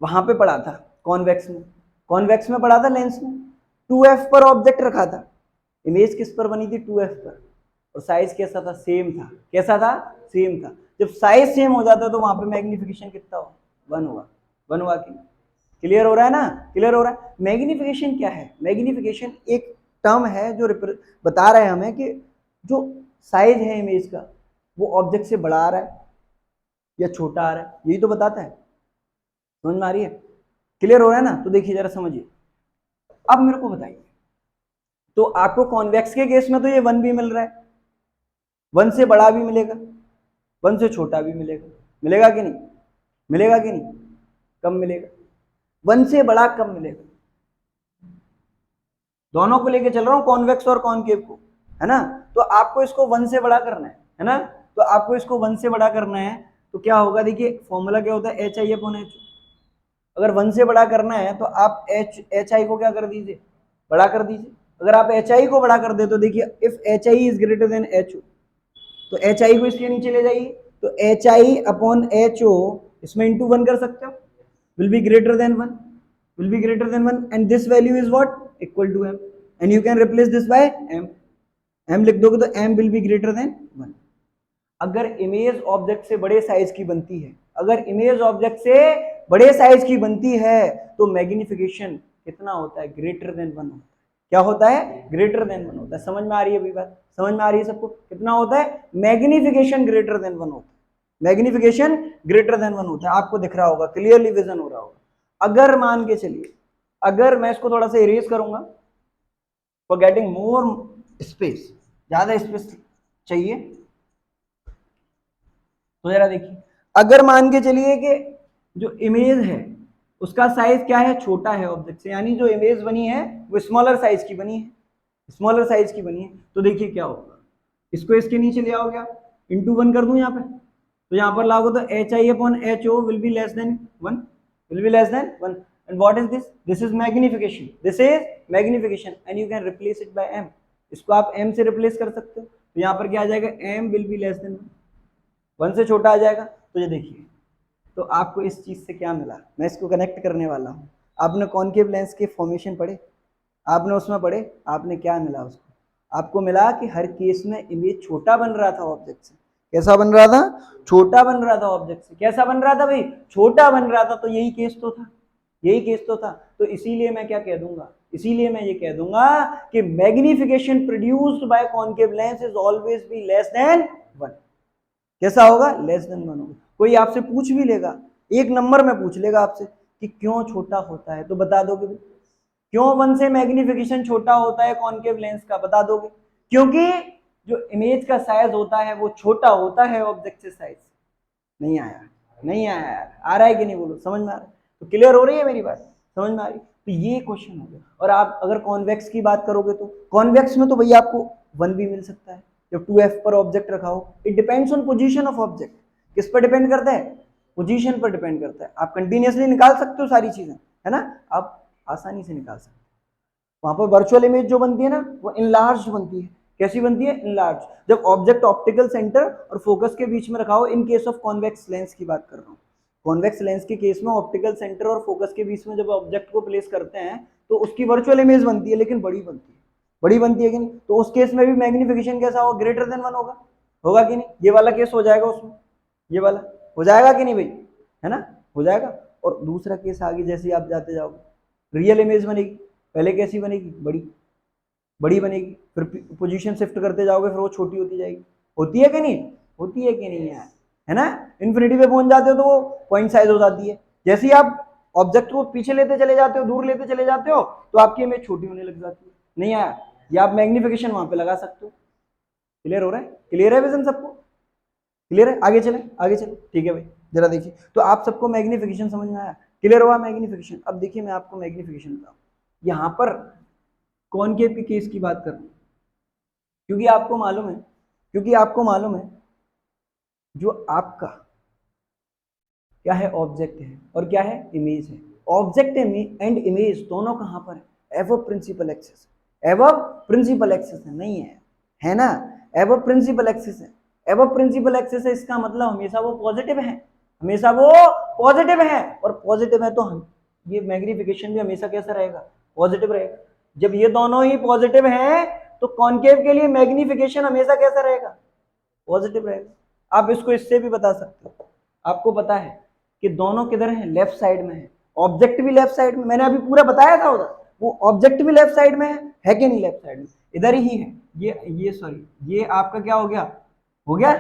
वहां पे पढ़ा था कॉन्वेक्स में, कॉन्वेक्स में पढ़ा था लेंस में, 2f पर ऑब्जेक्ट रखा था, इमेज किस पर बनी थी? 2f पर, और साइज कैसा था? सेम था। कैसा था? सेम था। जब साइज सेम हो जाता है तो वहां पे मैग्निफिकेशन कितना हुआ? 1 हुआ। 1 हुआ कि? क्लियर हो रहा है ना? क्लियर हो रहा है? मैग्निफिकेशन क्या है? मैग्निफिकेशन एक टर्म है जो बता रहा है हमें कि जो साइज है इमेज का वो ऑब्जेक्ट से बड़ा आ रहा है या छोटा आ रहा है, यही तो बताता है। समझ में आ रही है? क्लियर हो रहा है ना? तो देखिए जरा समझिए। अब मेरे को बताइए, तो आपको कॉन्वेक्स के केस में तो ये 1 भी मिल रहा है, 1 से बड़ा भी मिलेगा, 1 से छोटा भी मिलेगा, मिलेगा कि नहीं? मिलेगा कि नहीं? कब मिलेगा? 1 से बड़ा कब मिलेगा? दोनों को लेके चल रहा हूं, कॉन्वेक्स और कॉनकेव को, है ना? तो आपको इसको 1 से बड़ा करना है ना? तो आपको इसको 1 से बड़ा करना है तो क्या होगा? देखिए फॉर्मूला क्या होता है? H I upon H. अगर 1 से बड़ा करना है तो आप एच आई को क्या कर दीजिए? बड़ा कर दीजिए। अगर आप एच आई को बड़ा कर दे तो देखिए if H I is greater than H O, तो एच आई को इसके नीचे ले जाइए, तो H I upon H O इसमें इंटू 1 कर सकते हो, will be greater than 1, will be greater than 1 and this value is what equal to m and you can replace this by m लिख दोगे तो m will be greater than 1। अगर image object से बड़े size की बनती है, अगर इमेज ऑब्जेक्ट से बड़े साइज की बनती है तो मैग्निफिकेशन कितना होता है, ग्रेटर देन 1 होता है। क्या होता है, ग्रेटर देन 1 होता है। समझ में आ रही है अभी बात, समझ में आ रही है सबको, कितना होता है, मैग्निफिकेशन ग्रेटर देन 1 होता है, मैग्निफिकेशन ग्रेटर देन 1 होता है। आपको दिख रहा होगा, क्लियरली विजन हो रहा होगा। अगर मान के चलिए, अगर मैं इसको थोड़ा सा इरेज करूंगा फॉर गेटिंग मोर स्पेस, ज्यादा स्पेस चाहिए, तो जरा देखिए, अगर मान के चलिए कि जो इमेज है उसका साइज क्या है, छोटा है ऑब्जेक्ट से, यानी जो इमेज बनी है वो स्मॉलर साइज की बनी है, स्मॉलर साइज की बनी है, तो देखिए क्या होगा, इसको इसके नीचे ले आओगे आप, इंटू 1 कर दूं यहाँ पे, तो यहाँ पर लागो तो H I upon H O will be less than 1, will be less than 1 and what is this, this is magnification, this is magnification and you can replace it by m, इसको आप m से replace कर सकते हो, तो यहाँ पर क्या आ जाएगा, m will be less than 1 से छोटा आ जाएगा। तो ये देखिए, तो आपको इस चीज से क्या मिला, मैं इसको कनेक्ट करने वाला हूँ। आपने कॉनकेव लेंस के फॉर्मेशन पढ़े, आपने उसमें पढ़े, आपने क्या मिला उसको, आपको मिला कि हर केस में इमेज छोटा बन रहा था ऑब्जेक्ट से। कैसा बन रहा था, छोटा बन रहा था ऑब्जेक्ट से। कैसा बन रहा था भाई, छोटा बन रहा था। तो यही केस तो था, यही केस तो था। तो इसीलिए मैं क्या कह दूंगा, इसीलिए मैं ये कह दूंगा कि magnification produced by concave lens is always be less than 1। कैसा होगा, लेस देन 1 होगा। कोई आपसे पूछ भी लेगा, एक नंबर में पूछ लेगा आपसे कि क्यों छोटा होता है, तो बता दोगे क्यों 1 से मैग्निफिकेशन छोटा होता है कॉनकेव लेंस का, बता दोगे क्योंकि जो इमेज का साइज होता है वो छोटा होता है ऑब्जेक्ट से साइज। नहीं आया, नहीं आया यार, आ रहा है कि नहीं, बोलो, समझ में आ रहा है, तो क्लियर हो रही है मेरी बात, समझ में आ रही है। तो ये क्वेश्चन हो गया। और आप अगर कॉन्वेक्स की बात करोगे तो कॉन्वेक्स में तो भैया आपको 1 भी मिल सकता है जब 2f पर ऑब्जेक्ट रखा हो। It depends on position of object. किस पर डिपेंड करता है, पोजीशन पर डिपेंड करता है। आप कंटिन्यूअसली निकाल सकते हो सारी चीजें, है ना, आप आसानी से निकाल सकते हो। वहां पर वर्चुअल इमेज जो बनती है ना, वो इनलार्ज बनती है। कैसी बनती है, इनलार्ज। जब ऑब्जेक्ट ऑप्टिकल सेंटर और फोकस के बीच में रखा हो, in case of convex lens की बात कर रहा हूँ। कॉन्वेक्स लेंस के केस में ऑप्टिकल सेंटर और फोकस के बीच में जब ऑब्जेक्ट को प्लेस करते हैं तो उसकी वर्चुअल इमेज बनती है, लेकिन बड़ी बनती है, बड़ी बनती है कि नहीं। तो उस केस में भी मैग्निफिकेशन कैसा होगा, ग्रेटर देन 1 होगा, होगा कि नहीं। ये वाला केस हो जाएगा उसमें, ये वाला हो जाएगा कि नहीं भाई, है ना, हो जाएगा। और दूसरा केस आगे जैसे आप जाते जाओगे, रियल इमेज बनेगी, पहले कैसी बनेगी, बड़ी, बड़ी बनेगी, फिर पोजीशन शिफ्ट करते जाओगे, फिर वो छोटी होती जाएगी। होती है कि नहीं, होती है कि नहीं यार, है ना। इन्फिनिटी पे पहुंच जाते हो तो वो पॉइंट साइज हो जाती है। जैसे ही आप ऑब्जेक्ट को पीछे लेते चले जाते हो, दूर लेते चले जाते हो, तो आपकी इमेज छोटी होने लग जाती है। नहीं आया, ये आप मैग्निफिकेशन वहां पे लगा सकते हो। क्लियर हो रहा है, क्लियर है विजन सबको, क्लियर है। आगे चले, आगे चले, ठीक है भाई, जरा देखिए। तो आप सबको मैग्निफिकेशन समझ में आया, क्लियर हुआ मैग्निफिकेशन। अब देखिए मैं आपको मैग्निफिकेशन बताऊं, यहां पर कॉनकेव के केस की बात कर रहा हूं, क्योंकि आपको मालूम है, क्योंकि आपको मालूम है जो आपका क्या है, ऑब्जेक्ट है और क्या है, इमेज है। ऑब्जेक्ट एंड इमेज दोनों कहां पर है, above principal axis, above principal axis है, नहीं है ना, एबव प्रिंसिपल एक्सिस है। एबव प्रिंसिपल एक्सिस है, इसका मतलब हमेशा वो पॉजिटिव है, हमेशा वो पॉजिटिव है। और पॉजिटिव है तो हम ये मैग्निफिकेशन भी हमेशा कैसा रहेगा, पॉजिटिव रहेगा। जब ये दोनों ही पॉजिटिव हैं तो कॉनकेव के लिए मैग्निफिकेशन हमेशा कैसा रहेगा, पॉजिटिव रहेगा। आप इसको इससे भी बता सकते हो, आपको पता है कि दोनों किधर हैं, लेफ्ट साइड में है, ऑब्जेक्ट भी लेफ्ट साइड में, मैंने अभी पूरा बताया था उधर, वो ऑब्जेक्ट भी लेफ्ट साइड में है कि नहीं, लेफ्ट साइड में, इधर ही है। ये सॉरी, ये आपका क्या हो गया,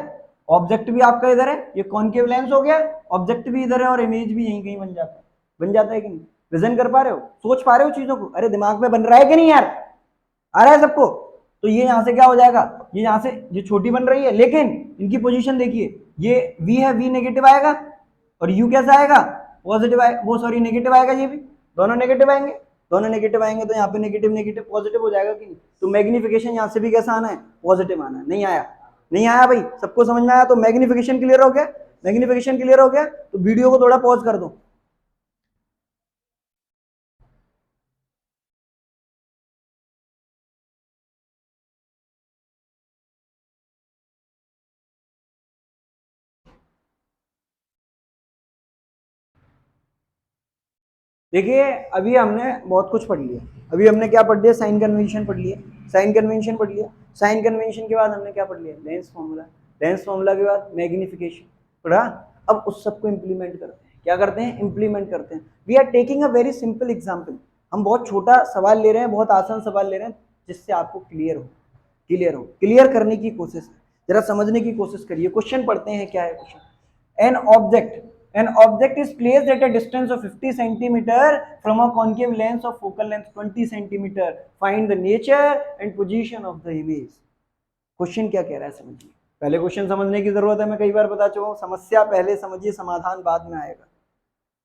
ऑब्जेक्ट भी आपका इधर है, ये कॉनकेव लेंस हो गया, ऑब्जेक्ट भी इधर है और इमेज भी यहीं कहीं बन जाता है, बन जाता है कि नहीं। विजन कर पा रहे हो, सोच पा रहे हो चीजों को, अरे दिमाग में बन रहा है कि नहीं यार, आ रहा है सबको। तो ये यहां से क्या हो जाएगा, ये यहां से ये छोटी बन रही है, लेकिन इनकी पोजीशन देखिए, ये v है, v नेगेटिव आएगा और u कैसा आएगा, पॉजिटिव आएगा, वो सॉरी नेगेटिव आएगा, ये भी दोनों नेगेटिव आएंगे, दोनों नेगेटिव आएंगे, तो यहाँ पे नेगेटिव नेगेटिव पॉजिटिव हो जाएगा कि नहीं। तो मैग्निफिकेशन यहाँ से भी कैसा आना है, पॉजिटिव आना है। नहीं आया, नहीं आया भाई, सबको समझ में आया। तो मैग्निफिकेशन क्लियर हो गया, मैग्निफिकेशन क्लियर हो गया। तो वीडियो को थोड़ा पॉज कर दो। देखिए अभी हमने बहुत कुछ पढ़ लिया। अभी हमने क्या पढ़ लिया? साइन कन्वेंशन पढ़ लिया, साइन कन्वेंशन पढ़ लिया। साइन कन्वेंशन के बाद हमने क्या पढ़ लिया? Lens formula. लेंस फॉर्मूला के बाद मैग्निफिकेशन पढ़ा। अब उस सबको इंप्लीमेंट करते हैं। क्या करते हैं? इंप्लीमेंट करते हैं। We are taking a very simple example. हम बहुत छोटा सवाल ले रहे हैं, बहुत आसान सवाल ले रहे हैं, जिससे आपको क्लियर करने की कोशिश है। जरा समझने की कोशिश करिए। क्वेश्चन पढ़ते हैं, क्या है question? An object is placed at a distance of 50 centimeter from a concave lens of focal length 20 centimeter. Find the nature and position of the image. Question क्या कह रहा है समझिए। पहले क्वेश्चन समझने की जरूरत है। मैं कई बार बता चुका हूं, समस्या पहले समझिए, समाधान बाद में आएगा।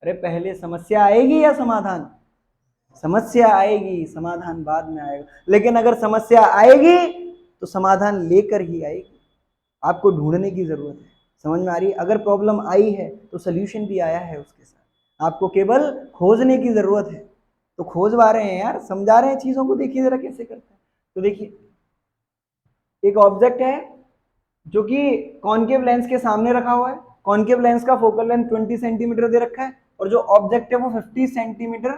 अरे पहले समस्या आएगी या समाधान? समस्या आएगी, समाधान बाद में आएगा। लेकिन अगर समस्या आएगी तो समाधान लेकर ही आएगी। आपको ढूंढने की जरूरत है। समझ में आ रही है? अगर प्रॉब्लम आई है तो सोल्यूशन भी आया है उसके साथ। आपको केवल खोजने की जरूरत है। तो खोजवा रहे हैं यार, समझा रहे हैं चीजों को। देखिए जरा कैसे करते हैं। तो देखिए एक ऑब्जेक्ट है जो कि कॉनकेव लेंस के सामने रखा हुआ है। कॉनकेव लेंस का फोकल लेंथ 20 सेंटीमीटर दे रखा है, और जो ऑब्जेक्ट है वो 50 सेंटीमीटर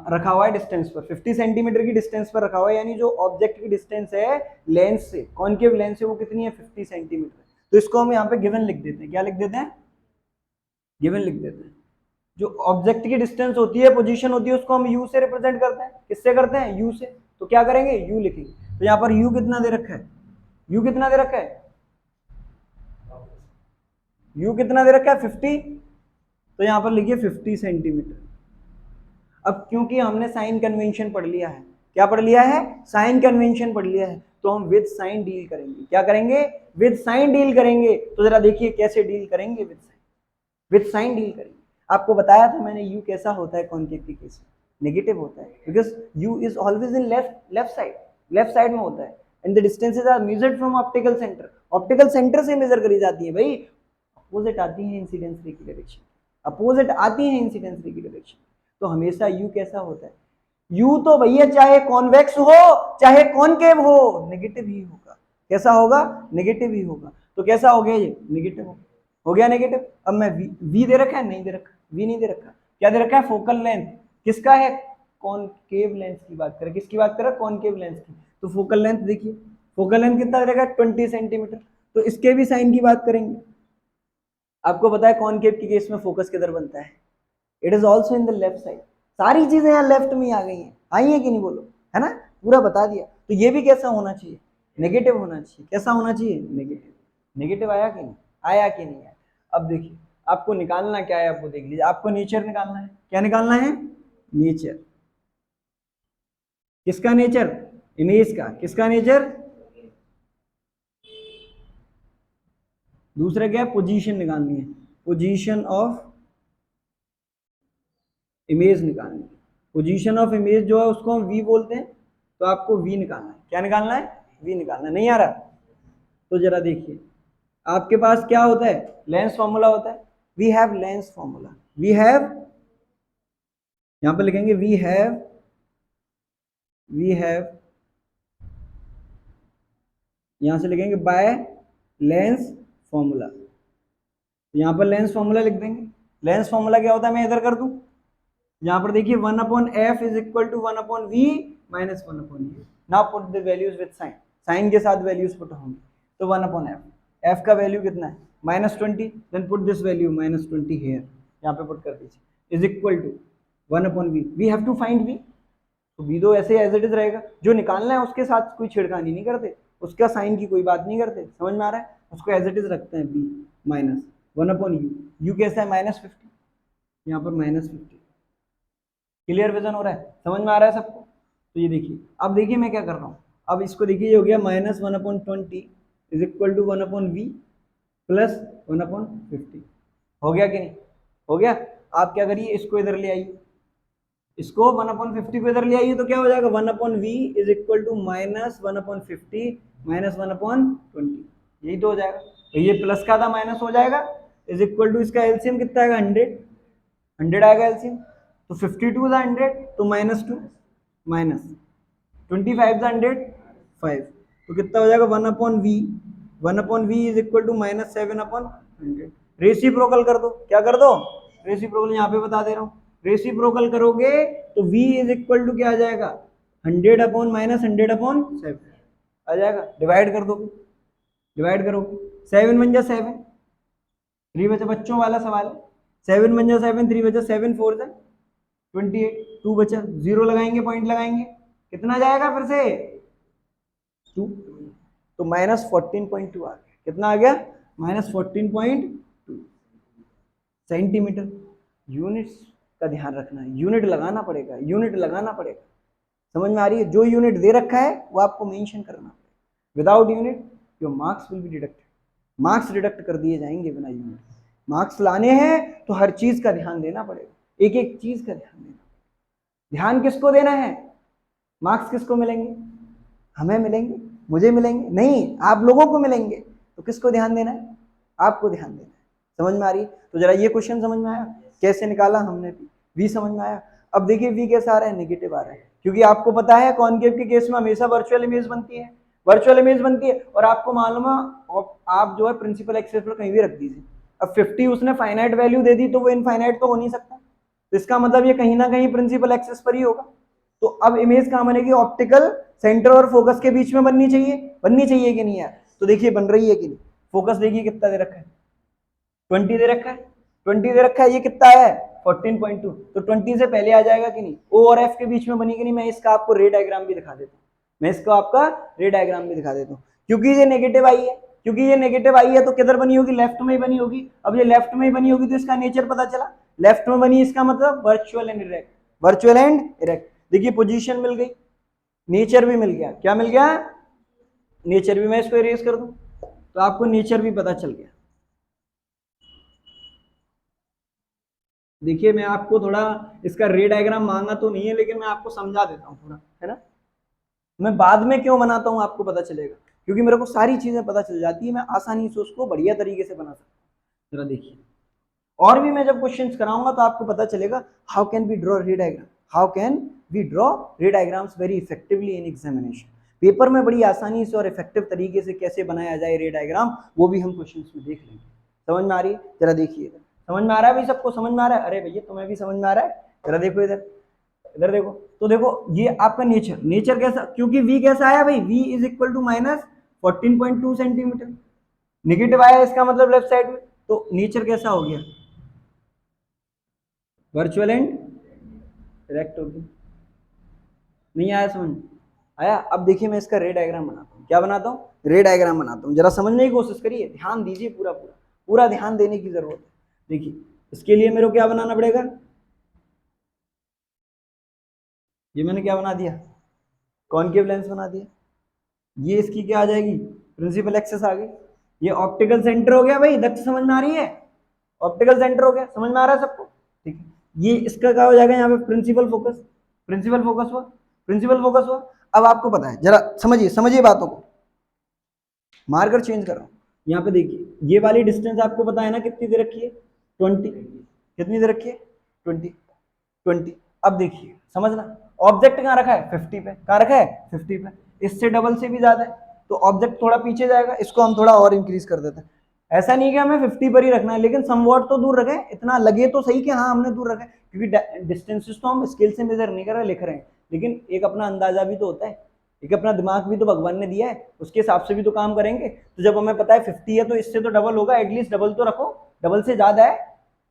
रखा हुआ है डिस्टेंस पर। 50 सेंटीमीटर की डिस्टेंस पर रखा हुआ है, यानी जो ऑब्जेक्ट की डिस्टेंस है लेंस से, कॉनकेव लेंस से, वो कितनी है? 50 सेंटीमीटर। तो इसको हम यहाँ पे गिवन लिख देते हैं। क्या लिख देते हैं? गिवन लिख देते हैं। जो ऑब्जेक्ट की डिस्टेंस होती है, पोजीशन होती है, उसको हम यू से रिप्रेजेंट करते हैं। किससे करते हैं? यू से। तो क्या करेंगे? यू लिखेंगे। तो यहाँ पर यू कितना दे रखा है? यू कितना दे रखा है? यू कितना दे रखा है? 50। तो यहाँ पर लिखिए 50 सेंटीमीटर। अब क्योंकि हमने साइन कन्वेंशन पढ़ लिया है, क्या पढ़ लिया है? साइन कन्वेंशन पढ़ लिया है, तो हम विद साइन डील करेंगे। क्या करेंगे? विद साइन डील करेंगे। तो जरा देखिए कैसे डील करेंगे with sign. With sign deal करेंगे। आपको बताया था मैंने यू कैसा होता है कॉनकेव के केस में? नेगेटिव होता है, because U is always in left side, left side में होता है। And the distances are measured from optical centre. Optical centre से मेजर करी जाती है भाई। अपोजिट आती है इंसिडेंस रे की डायरेक्शन, अपोजिट आती है इंसिडेंस रे की डायरेक्शन। तो हमेशा यू कैसा होता है? यू तो भैया चाहे कॉन्वेक्स हो चाहे कॉनकेव हो, नेगेटिव ही होगा। कैसा होगा? नेगेटिव ही होगा। तो कैसा हो गया ये? नेगेटिव हो गया नेगेटिव। अब मैं वी दे रखा है? नहीं दे रखा। वी नहीं दे रखा। क्या दे रखा है? Focal length. किसका है? कॉनकेव लेंस की बात करें। किसकी बात करें? कॉनकेव लेंस की। तो फोकल लेंथ देखिए, फोकल लेंथ कितना दे रखा है? 20 सेंटीमीटर। तो इसके भी साइन की बात करेंगे। आपको पता है कॉनकेव के केस में फोकस किधर बनता है? It is also in the left side. सारी चीजें यहाँ लेफ्ट में आ गई हैं। आई है कि नहीं बोलो? है ना? पूरा बता दिया। तो ये भी कैसा होना चाहिए? नेगेटिव होना चाहिए। कैसा होना चाहिए? नेगेटिव। नेगेटिव आया कि नहीं? आया कि नहीं आया? अब देखिए आपको निकालना क्या है, आपको देख लीजिए। आपको नेचर निकालना है। क्या निकालना है? नेचर। किसका नेचर? इमेज का। किसका नेचर? दूसरा क्या है? पोजीशन निकालनी है। पोजीशन ऑफ इमेज निकालनी है। पोजीशन ऑफ इमेज जो है उसको हम वी बोलते हैं। तो आपको वी निकालना है। क्या निकालना है? वी निकालना है। नहीं आ रहा? तो जरा देखिए आपके पास क्या होता है? लेंस फॉर्मूला होता है। We have lens formula. We have, यहां पर लिखेंगे वी हैव, यहां से लिखेंगे बाय लेंस फॉर्मूला। यहां पर लेंस फॉर्मूला लिख देंगे। लेंस फॉर्मूला क्या होता है? मैं इधर कर दूं। यहां पर देखिए 1/f is equal to 1/v minus 1/u। Now put the values with sign. Sign के साथ वैल्यूज पुट होंगे। तो 1/f, f का वैल्यू कितना है? -20। Then put this value -20 here, यहाँ पे पुट कर दीजिए। Is equal to 1/v। We have to find v। तो v तो ऐसे एज इट इज रहेगा। जो निकालना है उसके साथ कोई छेड़खानी नहीं करते, उसका साइन की कोई बात नहीं करते। समझ में आ रहा है? उसको एज इट इज रखते हैं v माइनस 1/u। u कैसा है? -50। यहाँ पर -50। क्लियर विजन हो रहा है? समझ में आ रहा है सबको? तो ये देखिए, अब देखिए मैं क्या कर रहा हूँ। अब इसको देखिए, ये हो गया -1/20 is equal to 1/v plus 1/50। हो गया कि नहीं? हो गया। आप क्या करिए, इसको इधर ले आइए। इसको 1/50 को इधर ले आइए तो क्या हो जाएगा? 1/v is equal to -1/50 minus 1/20। यही तो हो जाएगा। तो ये प्लस का था माइनस हो जाएगा। इज इक्वल टू इसका एलसीएम कितना आएगा? 100 आएगा एलसीएम। तो 52 is 100, तो -2 माइनस 25 is 105। तो कितना हो जाएगा? 1/v। 1/v is equal to -7/100। Reciprocal कर दो। क्या कर दो? रेसिप्रोकल यहाँ पे बता दे रहा हूँ। रेसिप्रोकल करोगे तो v इज इक्वल टू क्या आ जाएगा, 100 अपॉन माइनस 100 अपॉन 7 आ जाएगा। डिवाइड कर दोगे, डिवाइड करोगे, 7 बन जा 7, 3 बचा, बच्चों वाला सवाल है, 7 बन जा 7, 3 बचा 7, 4 जा 28, 2 बचा, 0 लगाएंगे, पॉइंट लगाएंगे, कितना जाएगा फिर से 2, तो -14.2 आ गया। कितना आ गया, -14.2 सेंटीमीटर। यूनिट्स का ध्यान रखना है, यूनिट लगाना पड़ेगा, यूनिट लगाना पड़ेगा। समझ में आ रही है? जो यूनिट दे रखा है वो आपको मेंशन करना पड़ेगा। Without unit your marks will be deducted, marks deduct कर दिए जाएंगे बिना यूनिट। मार्क्स लाने हैं तो हर चीज का ध्यान देना पड़ेगा, एक एक चीज का ध्यान देना। ध्यान किसको देना है, मार्क्स किसको मिलेंगे, हमें मिलेंगे, मुझे मिलेंगे नहीं, आप लोगों को मिलेंगे। तो किसको ध्यान देना है, आपको ध्यान देना है। समझ में आ रही है? तो जरा ये क्वेश्चन समझ में आया, कैसे निकाला हमने वी समझ में आया। अब देखिए वी कैसा आ रहा है, नेगेटिव आ रहा है, क्योंकि आपको पता है कॉनकेव के केस में हमेशा वर्चुअल इमेज बनती है, वर्चुअल इमेज बनती है। और आपको मालूम है आप जो है प्रिंसिपल एक्सिस पर कहीं भी रख दीजिए। अब 50 उसने फाइनाइट वैल्यू दे दी तो वो इनफाइनाइट तो हो नहीं सकता, तो इसका मतलब ये कहीं ना कहीं प्रिंसिपल एक्सिस पर ही होगा। तो अब इमेज कहां बनेगी, ऑप्टिकल सेंटर और फोकस के बीच में बननी चाहिए, बननी चाहिए कि नहीं यार? तो देखिए बन रही है कि नहीं। फोकस देखिए कितना दे रखा है, 20 दे रखा है, 20 दे रखा है, ये कितना है 14.2, तो 20 से पहले आ जाएगा कि नहीं। ओ और एफ के बीच में बनी कि नहीं। मैं इसका आपको रे डायग्राम भी दिखा देता हूँ, मैं इसका आपका रे डायग्राम भी दिखा देता हूँ। क्योंकि ये नेगेटिव आई है, क्योंकि ये नेगेटिव आई है तो किधर बनी होगी, लेफ्ट में ही बनी होगी। अब ये लेफ्ट में ही बनी होगी तो इसका नेचर पता चला, लेफ्ट में बनी, इसका मतलब virtual and erect, virtual and erect. देखिए पोजीशन मिल गई, नेचर भी मिल गया। क्या मिल गया, नेचर भी। मैं इसको इरेज कर दूं तो आपको नेचर भी पता चल गया। देखिए मैं आपको थोड़ा इसका रे डायग्राम मांगा तो नहीं है, लेकिन मैं आपको समझा देता हूँ थोड़ा, है ना। मैं बाद में क्यों बनाता हूँ आपको पता चलेगा, क्योंकि मेरे को सारी चीजें पता चल जाती है, मैं आसानी से उसको बढ़िया तरीके से बना सकता हूँ। जरा देखिए, और भी मैं जब क्वेश्चंस कराऊंगा तो आपको पता चलेगा how can we draw ray diagram, how can we draw ray diagrams very effectively in examination. Paper में बड़ी आसानी से और इफेक्टिव तरीके से कैसे बनाया जाए रे डायग्राम, वो भी हम क्वेश्चंस में देख लेंगे। समझ में आ रही है? जरा देखिए, समझ में आ रहा है भाई, सबको समझ में आ रहा है? अरे भैया तुम्हें भी समझ में आ रहा है? जरा देखो इधर, इधर देखो। तो देखो ये आपका नेचर, नेचर कैसा, क्योंकि v कैसा आया भाई, v is equal to -14.2 centimetre, negative आया, इसका मतलब लेफ्ट साइड में, तो नेचर कैसा हो गया, वर्चुअल एंड डायरेक्ट हो गया। नहीं आया समझ, आया? अब देखिए मैं इसका रे डायग्राम बनाता हूँ। क्या बनाता हूँ, रे डायग्राम बनाता हूँ। जरा समझने की कोशिश करिए, ध्यान दीजिए, पूरा पूरा पूरा ध्यान देने की जरूरत है। देखिए इसके लिए मेरे को क्या बनाना पड़ेगा, ये मैंने क्या बना दिया, कॉनकेव लेंस बना दिया। ये इसकी क्या आ जाएगी, प्रिंसिपल एक्सिस आ गई। ये ऑप्टिकल सेंटर हो गया भाई, दक्ष समझ में आ रही है, ऑप्टिकल सेंटर हो गया, समझ में आ रहा है सबको? ठीक है, ये इसका क्या हो जाएगा यहाँ पे, प्रिंसिपल फोकस, प्रिंसिपल फोकस हुआ, प्रिंसिपल फोकस हुआ। अब आपको पता है, जरा समझिए, समझिए बातों को, मार्कर चेंज कर रहा हूँ। यहाँ पे देखिए ये वाली डिस्टेंस आपको पता है ना कितनी दे रखी है, 20, कितनी दे रखी है 20, 20। अब देखिए समझना, ऑब्जेक्ट कहाँ रखा है 50 पे, कहाँ रखा है 50 पे, इससे डबल से भी ज्यादा है, तो ऑब्जेक्ट थोड़ा पीछे जाएगा, इसको हम थोड़ा और इंक्रीज कर देते हैं। ऐसा नहीं कि हमें 50 पर ही रखना है, लेकिन समवॉट तो दूर रखें, इतना लगे तो सही कि हाँ हमने दूर रखा है, क्योंकि डिस्टेंसेस तो हम स्केल से मेजर नहीं कर रहे, लिख रहे हैं, लेकिन एक अपना अंदाजा भी तो होता है, एक अपना दिमाग भी तो भगवान ने दिया है, उसके हिसाब से भी तो काम करेंगे। तो जब हमें पता है 50 है तो इससे तो डबल होगा, एटलीस्ट डबल तो रखो, डबल से ज्यादा है,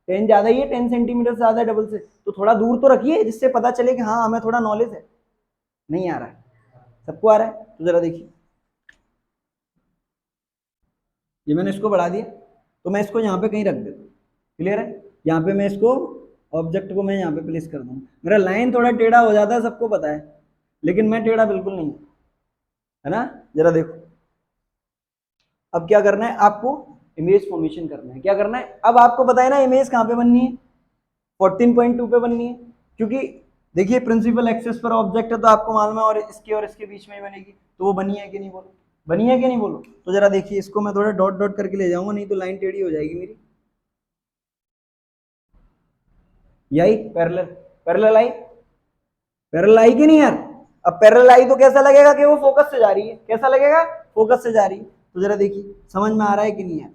10 ज्यादा ही है, 10 सेंटीमीटर से ज्यादा है डबल से, तो थोड़ा दूर तो रखिए जिससे पता चले कि हाँ हमें थोड़ा नॉलेज है। नहीं आ रहा है, सबको आ रहा है? तो जरा देखिए, ये मैंने इसको बढ़ा दिया, तो मैं इसको यहाँ पे कहीं रख देता हूँ, क्लियर है? यहाँ पे मैं इसको, ऑब्जेक्ट को मैं यहाँ पे प्लेस कर दूंगा। मेरा लाइन थोड़ा टेढ़ा हो जाता है, सबको पता है, लेकिन मैं टेढ़ा बिल्कुल नहीं, है ना। जरा देखो, अब क्या करना है आपको, इमेज फॉर्मेशन करना है। क्या करना है, अब आपको पता है ना इमेज कहाँ पे बननी है, 14.2 पे बननी है, क्योंकि देखिए प्रिंसिपल एक्सिस पर ऑब्जेक्ट है तो आपको मालूम है, और इसके बीच में ही बनेगी, तो वो बनी है कि नहीं बोलो, बनी है कि नहीं बोलो। तो जरा देखिए, इसको मैं थोड़ा डॉट डॉट करके ले जाऊंगा, नहीं तो लाइन टेढ़ी हो जाएगी मेरी। यही पैरेलल, पैरेलल आई, पैरेलल आई कि नहीं यार? अब पैरेलल आई तो कैसा लगेगा कि वो फोकस से जा रही है, कैसा लगेगा, फोकस से जा रही है। तो जरा देखिए समझ में आ रहा है कि नहीं है?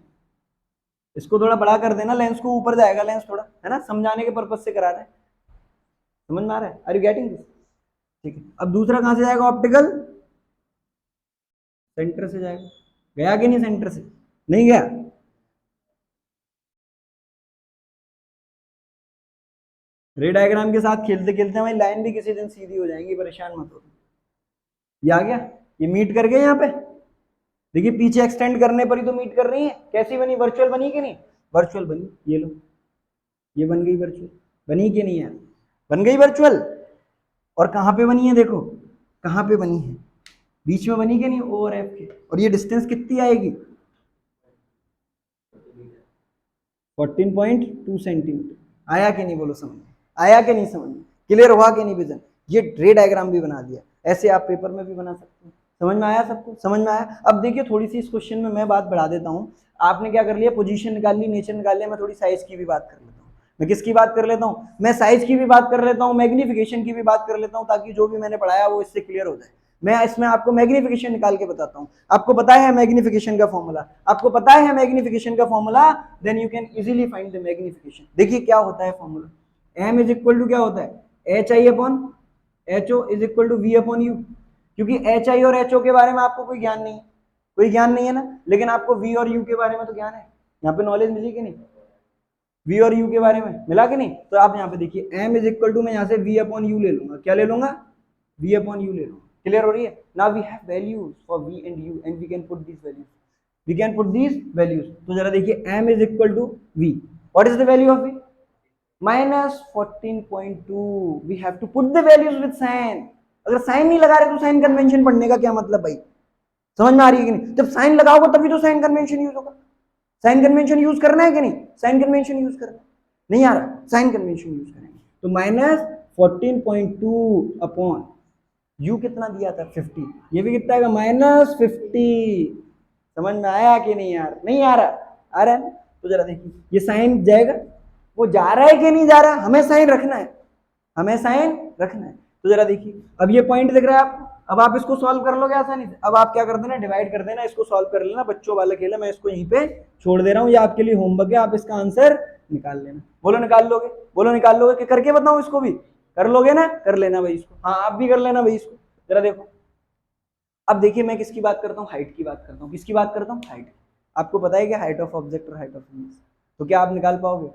इसको थोड़ा बड़ा कर देना, लेंस को ऊपर जाएगा लेंस थोड़ा, है ना, समझाने के पर्पज से करा रहे हैं। समझ में आ रहा है? Are you getting this? ठीक है, अब दूसरा कहां से जाएगा? ऑप्टिकल सेंटर से जाएगा। गया कि नहीं सेंटर से? नहीं गया? रे डायग्राम के साथ खेलते खेलते हमारी लाइन भी किसी दिन सीधी हो जाएंगी, परेशान मत हो। ये आ गया, ये मीट कर गए यहाँ पे। देखिए पीछे एक्सटेंड करने पर ही तो मीट कर रही है। कैसी बनी? वर्चुअल बनी कि नहीं? वर्चुअल बनी। ये लो, ये बन गई वर्चुअल। बनी कि नहीं यार? बन गई वर्चुअल। और कहाँ पे बनी है? देखो कहाँ पे बनी है, बीच में बनी कि नहीं? ओ और एफ के। और ये डिस्टेंस कितनी आएगी? 14.2 सेंटीमीटर। आया कि नहीं? बोलो समझ में आया कि नहीं? समझ में क्लियर हुआ कि नहीं विजन? ये रे डायग्राम भी बना दिया, ऐसे आप पेपर में भी बना सकते हो। समझ में आया सबको? समझ में आया? अब देखिए थोड़ी सी इस क्वेश्चन में मैं बात बढ़ा देता हूँ। आपने क्या कर लिया? पोजीशन निकाल ली, नेचर निकाल लिया। मैं थोड़ी साइज की भी बात कर लेता हूँ। मैं किसकी बात कर लेता हूँ? मैं साइज की भी बात कर लेता हूँ, मैग्निफिकेशन की भी बात कर लेता हूँ, ताकि जो भी मैंने पढ़ाया वो इससे क्लियर हो जाए। मैं इसमें आपको मैग्निफिकेशन निकाल के बताता हूँ। आपको पता है मैग्निफिकेशन का फॉर्मूला? आपको पता है मैग्निफिकेशन का formula? Then you can easily find the magnification. देखिए क्या होता है formula. m is equal to क्या होता है? H I upon H O is equal to V upon U. क्योंकि एच आई और एच ओ के बारे में आपको कोई ज्ञान नहीं है, कोई ज्ञान नहीं है ना, लेकिन आपको वी और यू के बारे में तो ज्ञान है। यहाँ पे नॉलेज मिली कि नहीं? वी और यू के बारे में मिला कि नहीं? तो आप यहाँ पे देखिए m इज इक्वल टू, मैं यहाँ से v अपॉन यू ले लूंगा। क्या ले लूंगा? v अपॉन यू ले लूंगा। क्लियर हो रही है? Now we have values for v and u and we can put this values, we can put this values. तो जरा देखिए m is equal to v, what is the value of v? Minus 14.2। We have to put the values with sign. अगर sign नहीं लगा रहे तो sign convention पढ़ने का क्या मतलब भाई? समझ में आ रही है कि नहीं? जब साइन लगाओगे तभी तो साइन कन्वेंशन यूज होगा। साइन कन्वेंशन यूज करना है कि नहीं? साइन कन्वेंशन यूज करना नहीं आ रहा? साइन कन्वेंशन यूज करेंगे। तो माइनस 14.2 अपॉन यू कितना दिया था? 50। ये भी कितना आएगा? माइनस 50। समझ में आया कि नहीं यार? नहीं आ रहा? आ रहा है। तो जरा देखिए ये साइन जाएगा, वो जा रहा है कि नहीं जा रहा? हमें साइन रखना है, हमें साइन रखना है। तो जरा देखिए अब ये पॉइंट दिख रहा है आपको। अब आप इसको सॉल्व कर लोगे आसानी से। अब आप क्या कर देना? डिवाइड कर देना, इसको सॉल्व कर लेना। बच्चों वाला खेल है, मैं इसको यहीं पे छोड़ दे रहा हूँ, ये आपके लिए होमवर्क है। आप इसका आंसर निकाल लेना। बोलो निकाल लोगे? बोलो निकाल लोगे कि करके बताऊं? इसको भी कर लोगे ना? कर लेना भाई इसको। हाँ आप भी कर लेना भाई इसको। जरा देखो अब देखिए मैं किसकी बात करता हूँ? हाइट की बात करता हूँ। किसकी बात करता हूँ? हाइट। आपको पता है कि हाइट ऑफ ऑब्जेक्ट और हाइट ऑफ इमेज, तो क्या आप निकाल पाओगे?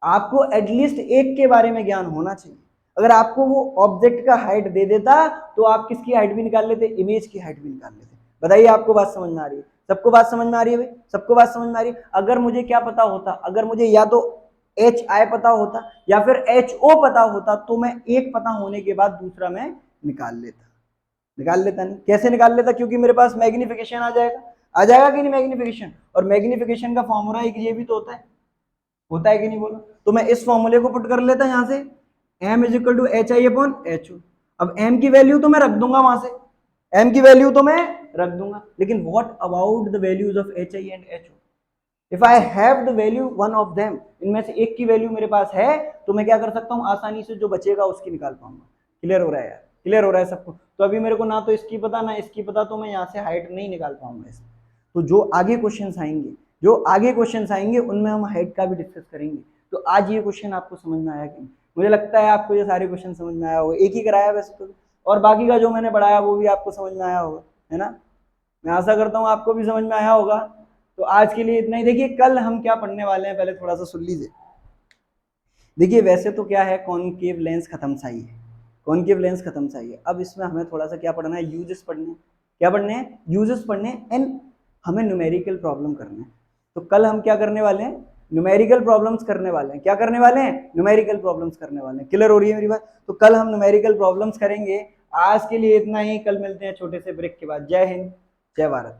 आपको एटलीस्ट एक के बारे में ज्ञान होना चाहिए। अगर आपको वो ऑब्जेक्ट का हाइट दे देता तो आप किसकी हाइट भी निकाल लेते? इमेज की हाइट भी निकाल लेते। बताइए आपको बात समझ में आ रही है? सबको बात समझ में आ रही है भाई? सबको बात समझ में आ रही है? अगर मुझे क्या पता होता, अगर मुझे या तो एच आई पता होता या फिर एच ओ पता होता, तो मैं एक पता होने के बाद दूसरा मैं निकाल लेता। निकाल लेता नहीं? कैसे निकाल लेता? क्योंकि मेरे पास मैग्निफिकेशन आ जाएगा। आ जाएगा कि नहीं मैग्निफिकेशन? और मैग्निफिकेशन का फॉर्मूला एक ये भी तो होता है कि नहीं? बोलो। तो मैं इस फॉर्मूले को पुट कर लेता यहां से, m is equal to H I upon H O. अब m की वैल्यू तो मैं रख दूंगा वहां से, m की वैल्यू तो मैं रख दूंगा, लेकिन what about the values of H I and H O? If I have the value one of them, इनमें से एक की वैल्यू मेरे पास है, तो मैं क्या कर सकता हूं? आसानी से जो बचेगा उसकी निकाल पाऊंगा। क्लियर हो रहा है यार? क्लियर हो रहा है सबको? तो अभी मेरे को ना तो इसकी पता ना इसकी पता, तो मैं यहाँ से हाइट नहीं निकाल पाऊंगा इसमें। तो जो आगे क्वेश्चंस आएंगे, जो आगे क्वेश्चंस आएंगे उनमें हम हाइट का भी डिस्कस करेंगे। तो आज ये क्वेश्चन आपको समझ में आया कि नहीं? मुझे लगता है आपको ये सारे क्वेश्चन समझ में आया होगा। एक ही कराया वैसे तो, और बाकी का जो मैंने पढ़ाया वो भी आपको समझ में आया होगा, है ना? मैं आशा करता हूँ आपको भी समझ में आया होगा। तो आज के लिए इतना ही। देखिए कल हम क्या पढ़ने वाले हैं, पहले थोड़ा सा सुन लीजिए। देखिए वैसे तो क्या है, कॉनकेव लेंस खत्म सा ही है, कॉनकेव लेंस खत्म सा ही है। अब इसमें हमें थोड़ा सा क्या पढ़ना है? यूजेस पढ़ने। क्या पढ़ने हैं? यूजेस पढ़ने एंड हमें न्यूमेरिकल प्रॉब्लम करने हैं। तो कल हम क्या करने वाले हैं? न्यूमेरिकल प्रॉब्लम्स करने वाले हैं। क्या करने वाले हैं? न्यूमेरिकल प्रॉब्लम्स करने वाले हैं। क्लियर हो रही है मेरी बात? तो कल हम न्यूमेरिकल प्रॉब्लम्स करेंगे। आज के लिए इतना ही, कल मिलते हैं छोटे से ब्रेक के बाद। जय हिंद, जय भारत।